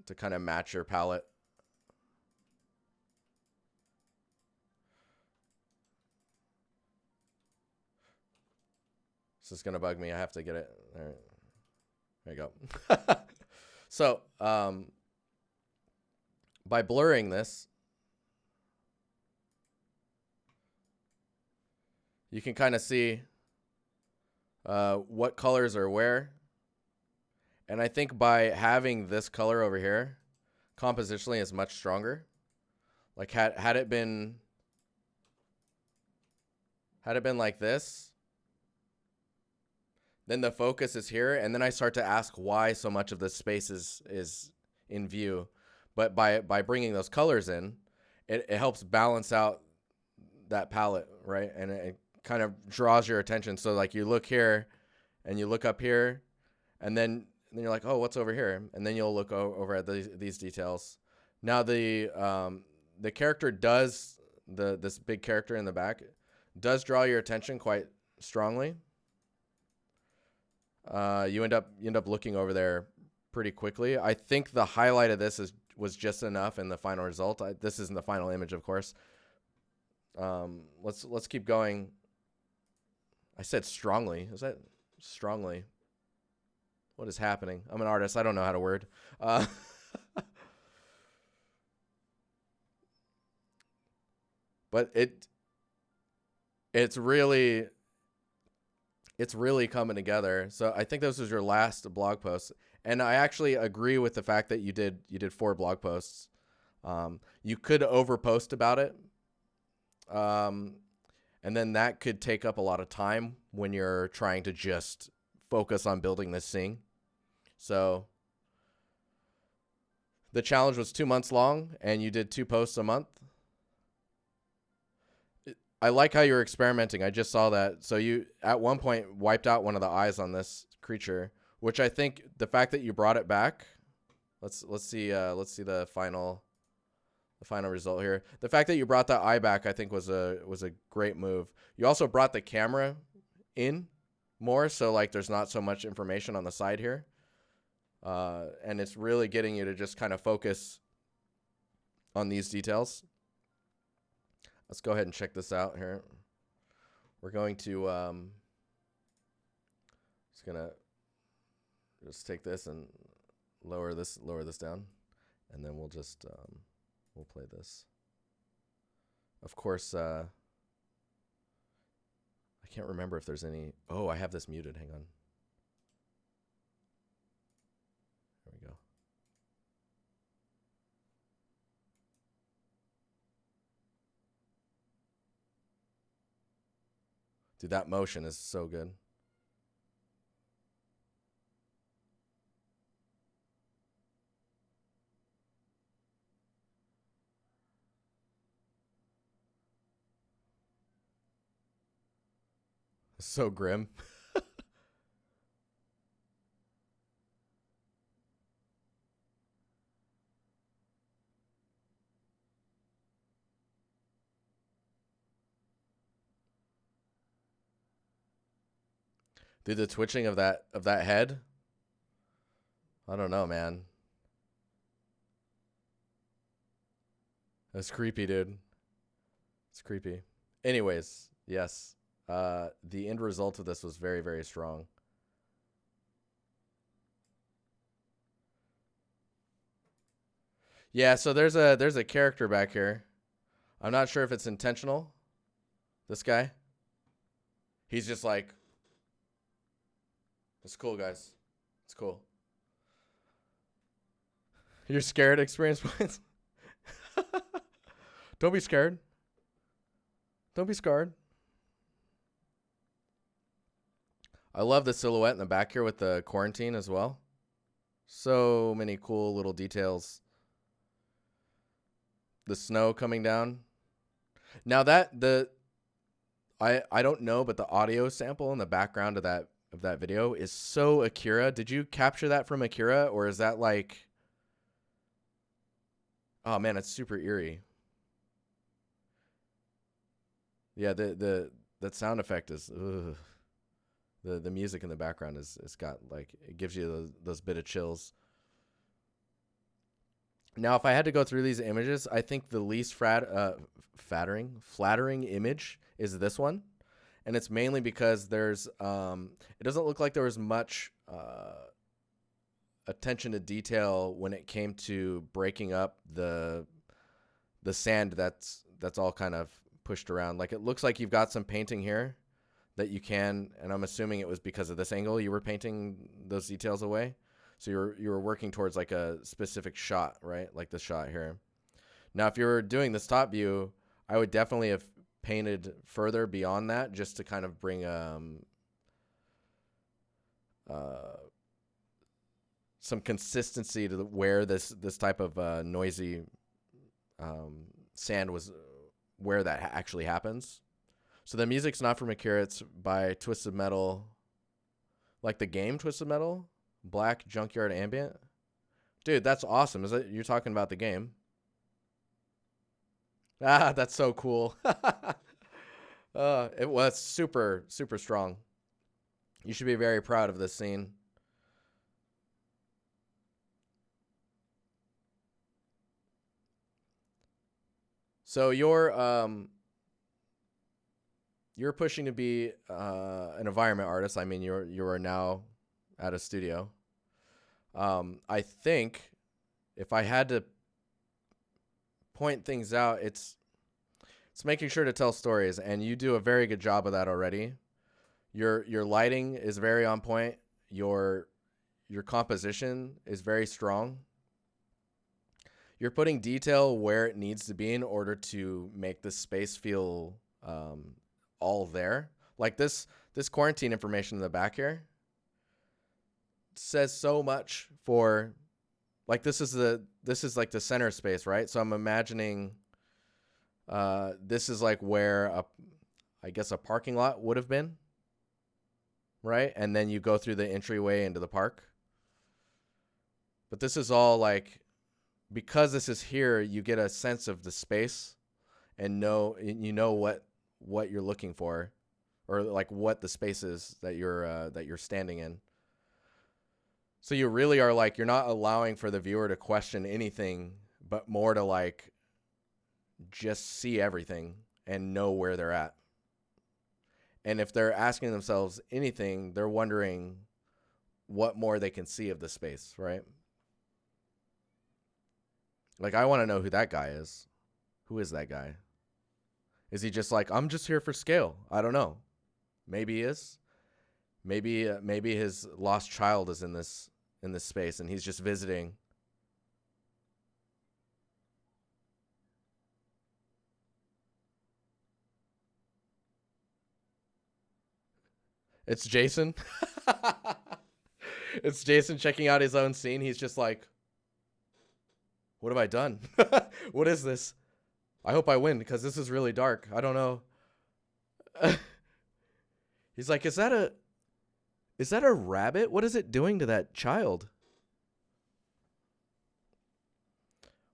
to kind of match your palette. This is gonna bug me. I have to get it. All right. There you go. So by blurring this, you can kind of see what colors are where. And I think by having this color over here, compositionally is much stronger. Like had it been like this, then the focus is here, and then I start to ask why so much of this space is in view. But by bringing those colors in, it helps balance out that palette, right? And it kind of draws your attention. So like you look here and you look up here, and then you're like, oh, what's over here? And then you'll look over at these details. Now the character does, this big character in the back does draw your attention quite strongly. You end up looking over there pretty quickly. I think the highlight of this was just enough in the final result. This isn't the final image, of course. Let's keep going. I said strongly. Is that strongly? What is happening? I'm an artist. I don't know how to word. But it's really it's really coming together. So I think this was your last blog post, and I actually agree with the fact that you did 4 blog posts. You could overpost about it, and then that could take up a lot of time when you're trying to just focus on building this thing. So the challenge was 2 months long, and you did 2 posts a month. I like how you're experimenting. I just saw that. So you at one point wiped out one of the eyes on this creature, which I think the fact that you brought it back. Let's see the final result here. The fact that you brought that eye back, I think, was a great move. You also brought the camera in more, so like there's not so much information on the side here, and it's really getting you to just kind of focus on these details. Let's go ahead and check this out here. We're going to just take this and lower this down, and then we'll just we'll play this. Of course, I can't remember if there's any. Oh, I have this muted. Hang on. There we go. Dude, that motion is so good. It's so grim. Dude, the twitching of that head. I don't know, man. That's creepy, dude. It's creepy. Anyways, yes. The end result of this was very, very strong. Yeah, so there's a character back here. I'm not sure if it's intentional. This guy. He's just like, it's cool, guys. It's cool. You're scared, experience points? Don't be scared. Don't be scarred. I love the silhouette in the back here with the quarantine as well. So many cool little details. The snow coming down. Now that I don't know, but the audio sample in the background of that video is so Akira. Did you capture that from Akira, or is that like, oh man, it's super eerie. Yeah, that sound effect is ugh. The music in the background is got like, it gives you those bit of chills. Now, if I had to go through these images, I think the least flattering image is this one. And it's mainly because there's it doesn't look like there was much attention to detail when it came to breaking up the sand that's all kind of pushed around. Like, it looks like you've got some painting here that you can, and I'm assuming it was because of this angle you were painting those details away. So you were working towards like a specific shot, right? Like the shot here. Now, if you were doing this top view, I would definitely have painted further beyond that, just to kind of bring some consistency to where this type of noisy sand was, where that actually happens. So the music's not from Akira, it's by Twisted Metal, like the game Twisted Metal, Black Junkyard Ambient. Dude, that's awesome. Is that you're talking about the game? Ah, that's so cool. It was super, super strong. You should be very proud of this scene. So you're pushing to be an environment artist. I mean, you are now at a studio. I think if I had to point things out, it's making sure to tell stories, and you do a very good job of that already. Your lighting is very on point. Your composition is very strong. You're putting detail where it needs to be in order to make the space feel all there. Like this quarantine information in the back here says so much for, like, this is like the center space, right? So I'm imagining this is like where I guess a parking lot would have been, right? And then you go through the entryway into the park. But this is all like, because this is here, you get a sense of the space and you know what you're looking for, or like what the space is that you're standing in. So you really are like, you're not allowing for the viewer to question anything, but more to like just see everything and know where they're at. And if they're asking themselves anything, they're wondering what more they can see of the space, right? Like, I want to know who that guy is. Who is that guy? Is he just like, I'm just here for scale? I don't know. Maybe he is. Maybe his lost child is in this space and he's just visiting. It's Jason. It's Jason checking out his own scene. He's just like, what have I done? What is this? I hope I win because this is really dark. I don't know. He's like, is that a rabbit? What is it doing to that child?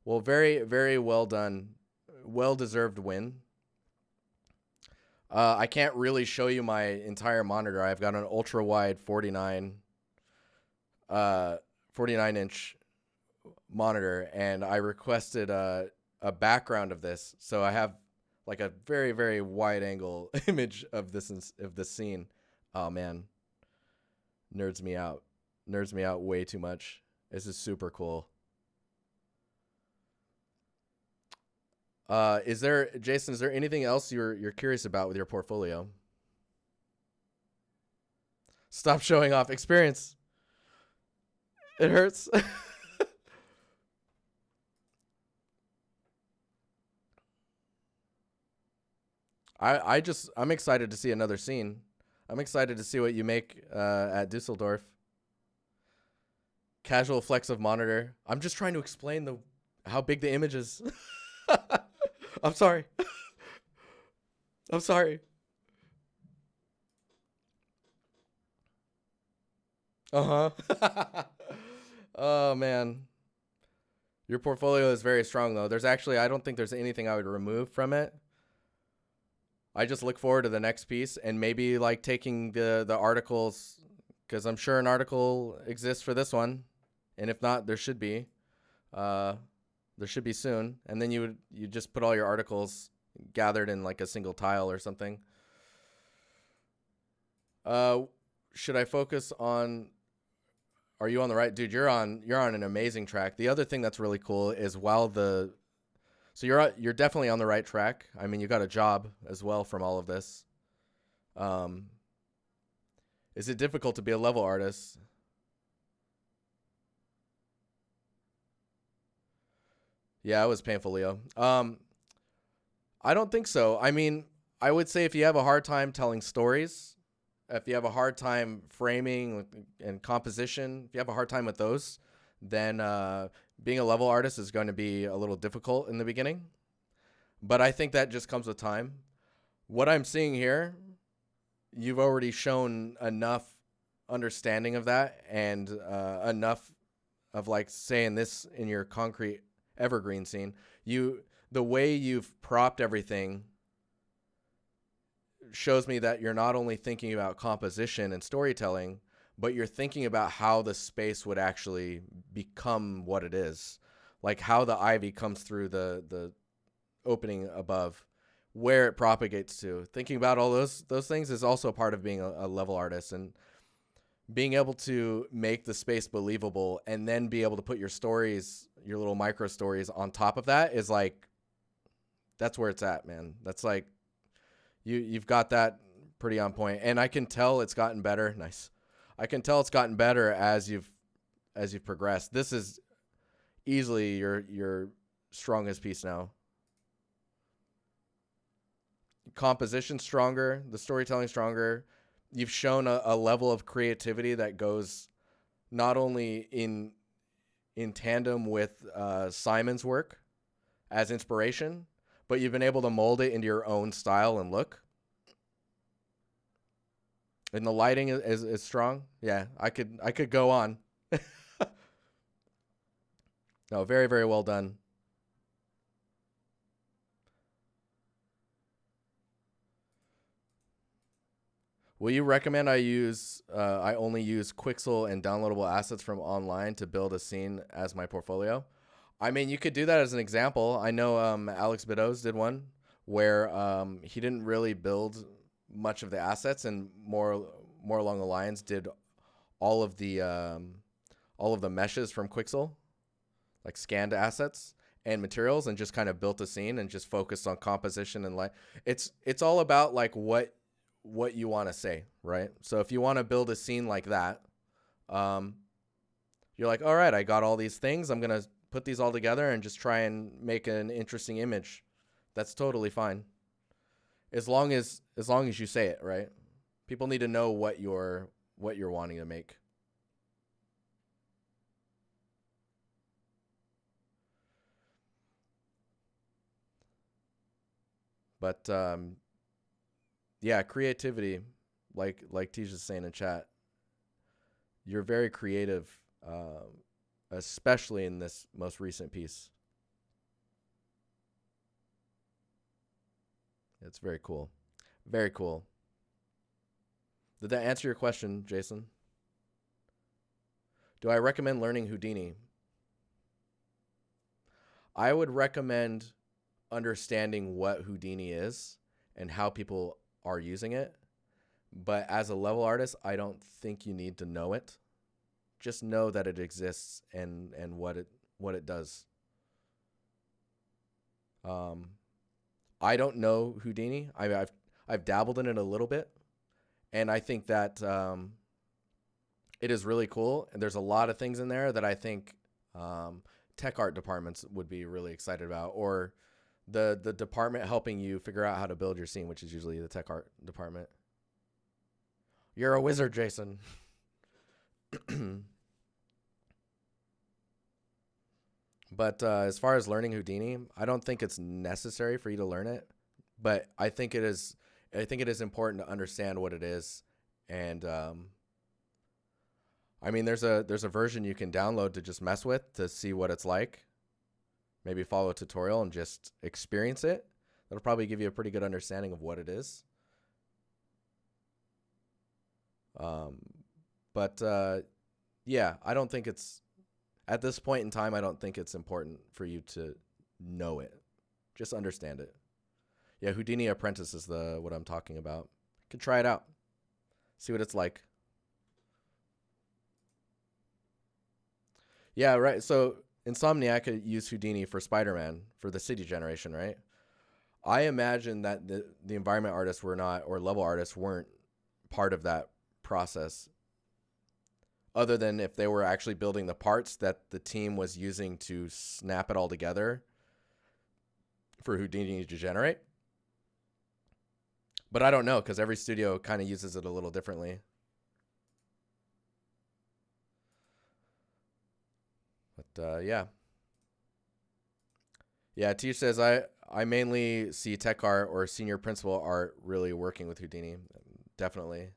Well, very, very well done. Well-deserved win. I can't really show you my entire monitor. I've got an ultra-wide 49-inch monitor, and I requested a background of this, so I have like a very, very wide angle image of this scene. Oh man, nerds me out way too much. This is super cool. Jason, is there anything else you're curious about with your portfolio? Stop showing off experience. It hurts. I'm excited to see another scene. I'm excited to see what you make at Dusseldorf. Casual flex of monitor. I'm just trying to explain how big the image is. I'm sorry. I'm sorry. Uh-huh. Oh man. Your portfolio is very strong though. I don't think there's anything I would remove from it. I just look forward to the next piece and maybe like taking the articles, because I'm sure an article exists for this one, and if not, there should be. There should be soon, and then you just put all your articles gathered in like a single tile or something. Should I focus on? Are you on the right, dude? You're on an amazing track. The other thing that's really cool is so you're definitely on the right track. I mean, you got a job as well from all of this. Is it difficult to be a level artist? Yeah, it was painful, Leo. I don't think so. I mean, I would say if you have a hard time telling stories, if you have a hard time framing and composition, if you have a hard time with those, then being a level artist is going to be a little difficult in the beginning. But I think that just comes with time. What I'm seeing here, you've already shown enough understanding of that and enough of like saying this in your concrete evergreen scene. The way you've propped everything shows me that you're not only thinking about composition and storytelling, but you're thinking about how the space would actually become what it is. Like how the ivy comes through the opening above, where it propagates to. Thinking about all those things is also part of being a level artist, and being able to make the space believable and then be able to put your stories, your little micro stories on top of that is like, that's where it's at, man. That's like, you've got that pretty on point. And I can tell it's gotten better. Nice. I can tell it's gotten better as you've progressed. This is easily your strongest piece now. Composition stronger, the storytelling stronger. You've shown a level of creativity that goes not only in tandem with Simon's work as inspiration, but you've been able to mold it into your own style and look. And the lighting is strong. Yeah, I could go on. No, very, very well done. Will you recommend I only use Quixel and downloadable assets from online to build a scene as my portfolio? I mean, you could do that as an example. I know Alex Bedos did one where he didn't really build much of the assets and more along the lines did all of the meshes from Quixel, like scanned assets and materials, and just kind of built a scene and just focused on composition and light. It's all about like what you want to say, right? So if you want to build a scene like that, you're like, all right, I got all these things. I'm going to put these all together and just try and make an interesting image. That's totally fine. As long as you say it, right? People need to know what you're wanting to make. But yeah, creativity, like Tisha's saying in chat, you're very creative, especially in this most recent piece. It's very cool. Very cool. Did that answer your question, Jason? Do I recommend learning Houdini? I would recommend understanding what Houdini is and how people are using it. But as a level artist, I don't think you need to know it. Just know that it exists and what it does. I don't know Houdini. I've dabbled in it a little bit, and I think that it is really cool. And there's a lot of things in there that I think tech art departments would be really excited about, or the department helping you figure out how to build your scene, which is usually the tech art department. You're a wizard, Jason. But as far as learning Houdini, I don't think it's necessary for you to learn it, but I think it is important to understand what it is. And I mean, there's a version you can download to just mess with to see what it's like. Maybe follow a tutorial and just experience it. That'll probably give you a pretty good understanding of what it is. Yeah, I don't think it's, at this point in time, I don't think it's important for you to know it. Just understand it. Yeah, Houdini Apprentice is what I'm talking about. You can try it out. See what it's like. Yeah, right. So Insomniac used Houdini for Spider-Man for the city generation, right? I imagine that the environment artists were not, or level artists weren't part of that process, other than if they were actually building the parts that the team was using to snap it all together for Houdini to generate. But I don't know, because every studio kind of uses it a little differently. But yeah. Yeah, Tish says, I mainly see tech art or senior principal art really working with Houdini. Definitely.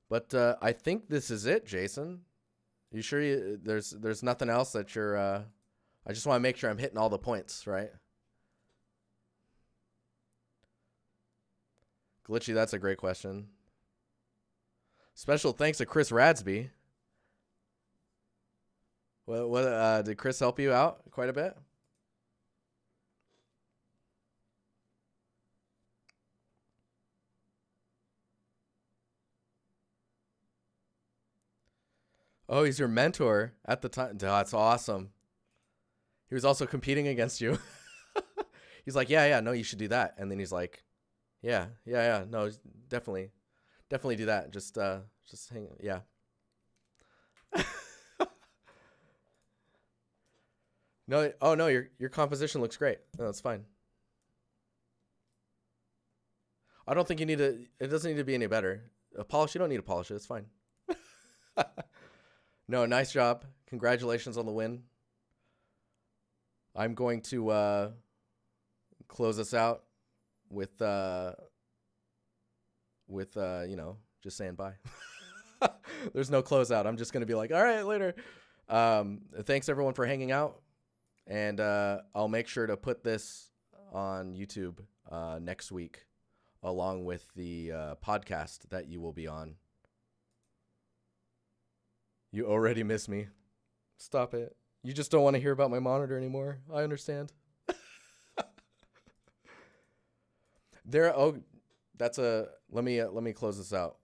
But I think this is it, Jason. You sure there's nothing else that you're... I just want to make sure I'm hitting all the points, right? Glitchy, that's a great question. Special thanks to Chris Radsby. What did Chris help you out quite a bit? Oh, he's your mentor at the time. That's awesome. He was also competing against you. He's like, yeah, no, you should do that. And then he's like, Yeah. No, definitely, definitely do that. Just hang. Yeah. No. Oh no, your composition looks great. No, that's fine. I don't think you need to. It doesn't need to be any better. A polish. You don't need to polish it. It's fine. No, nice job. Congratulations on the win. I'm going to close us out with just saying bye. There's no closeout. I'm just gonna be like, all right, later. Thanks everyone for hanging out, and I'll make sure to put this on YouTube next week, along with the podcast that you will be on. You already miss me. Stop it. You just don't want to hear about my monitor anymore. I understand. There. Oh, that's a. Let me close this out.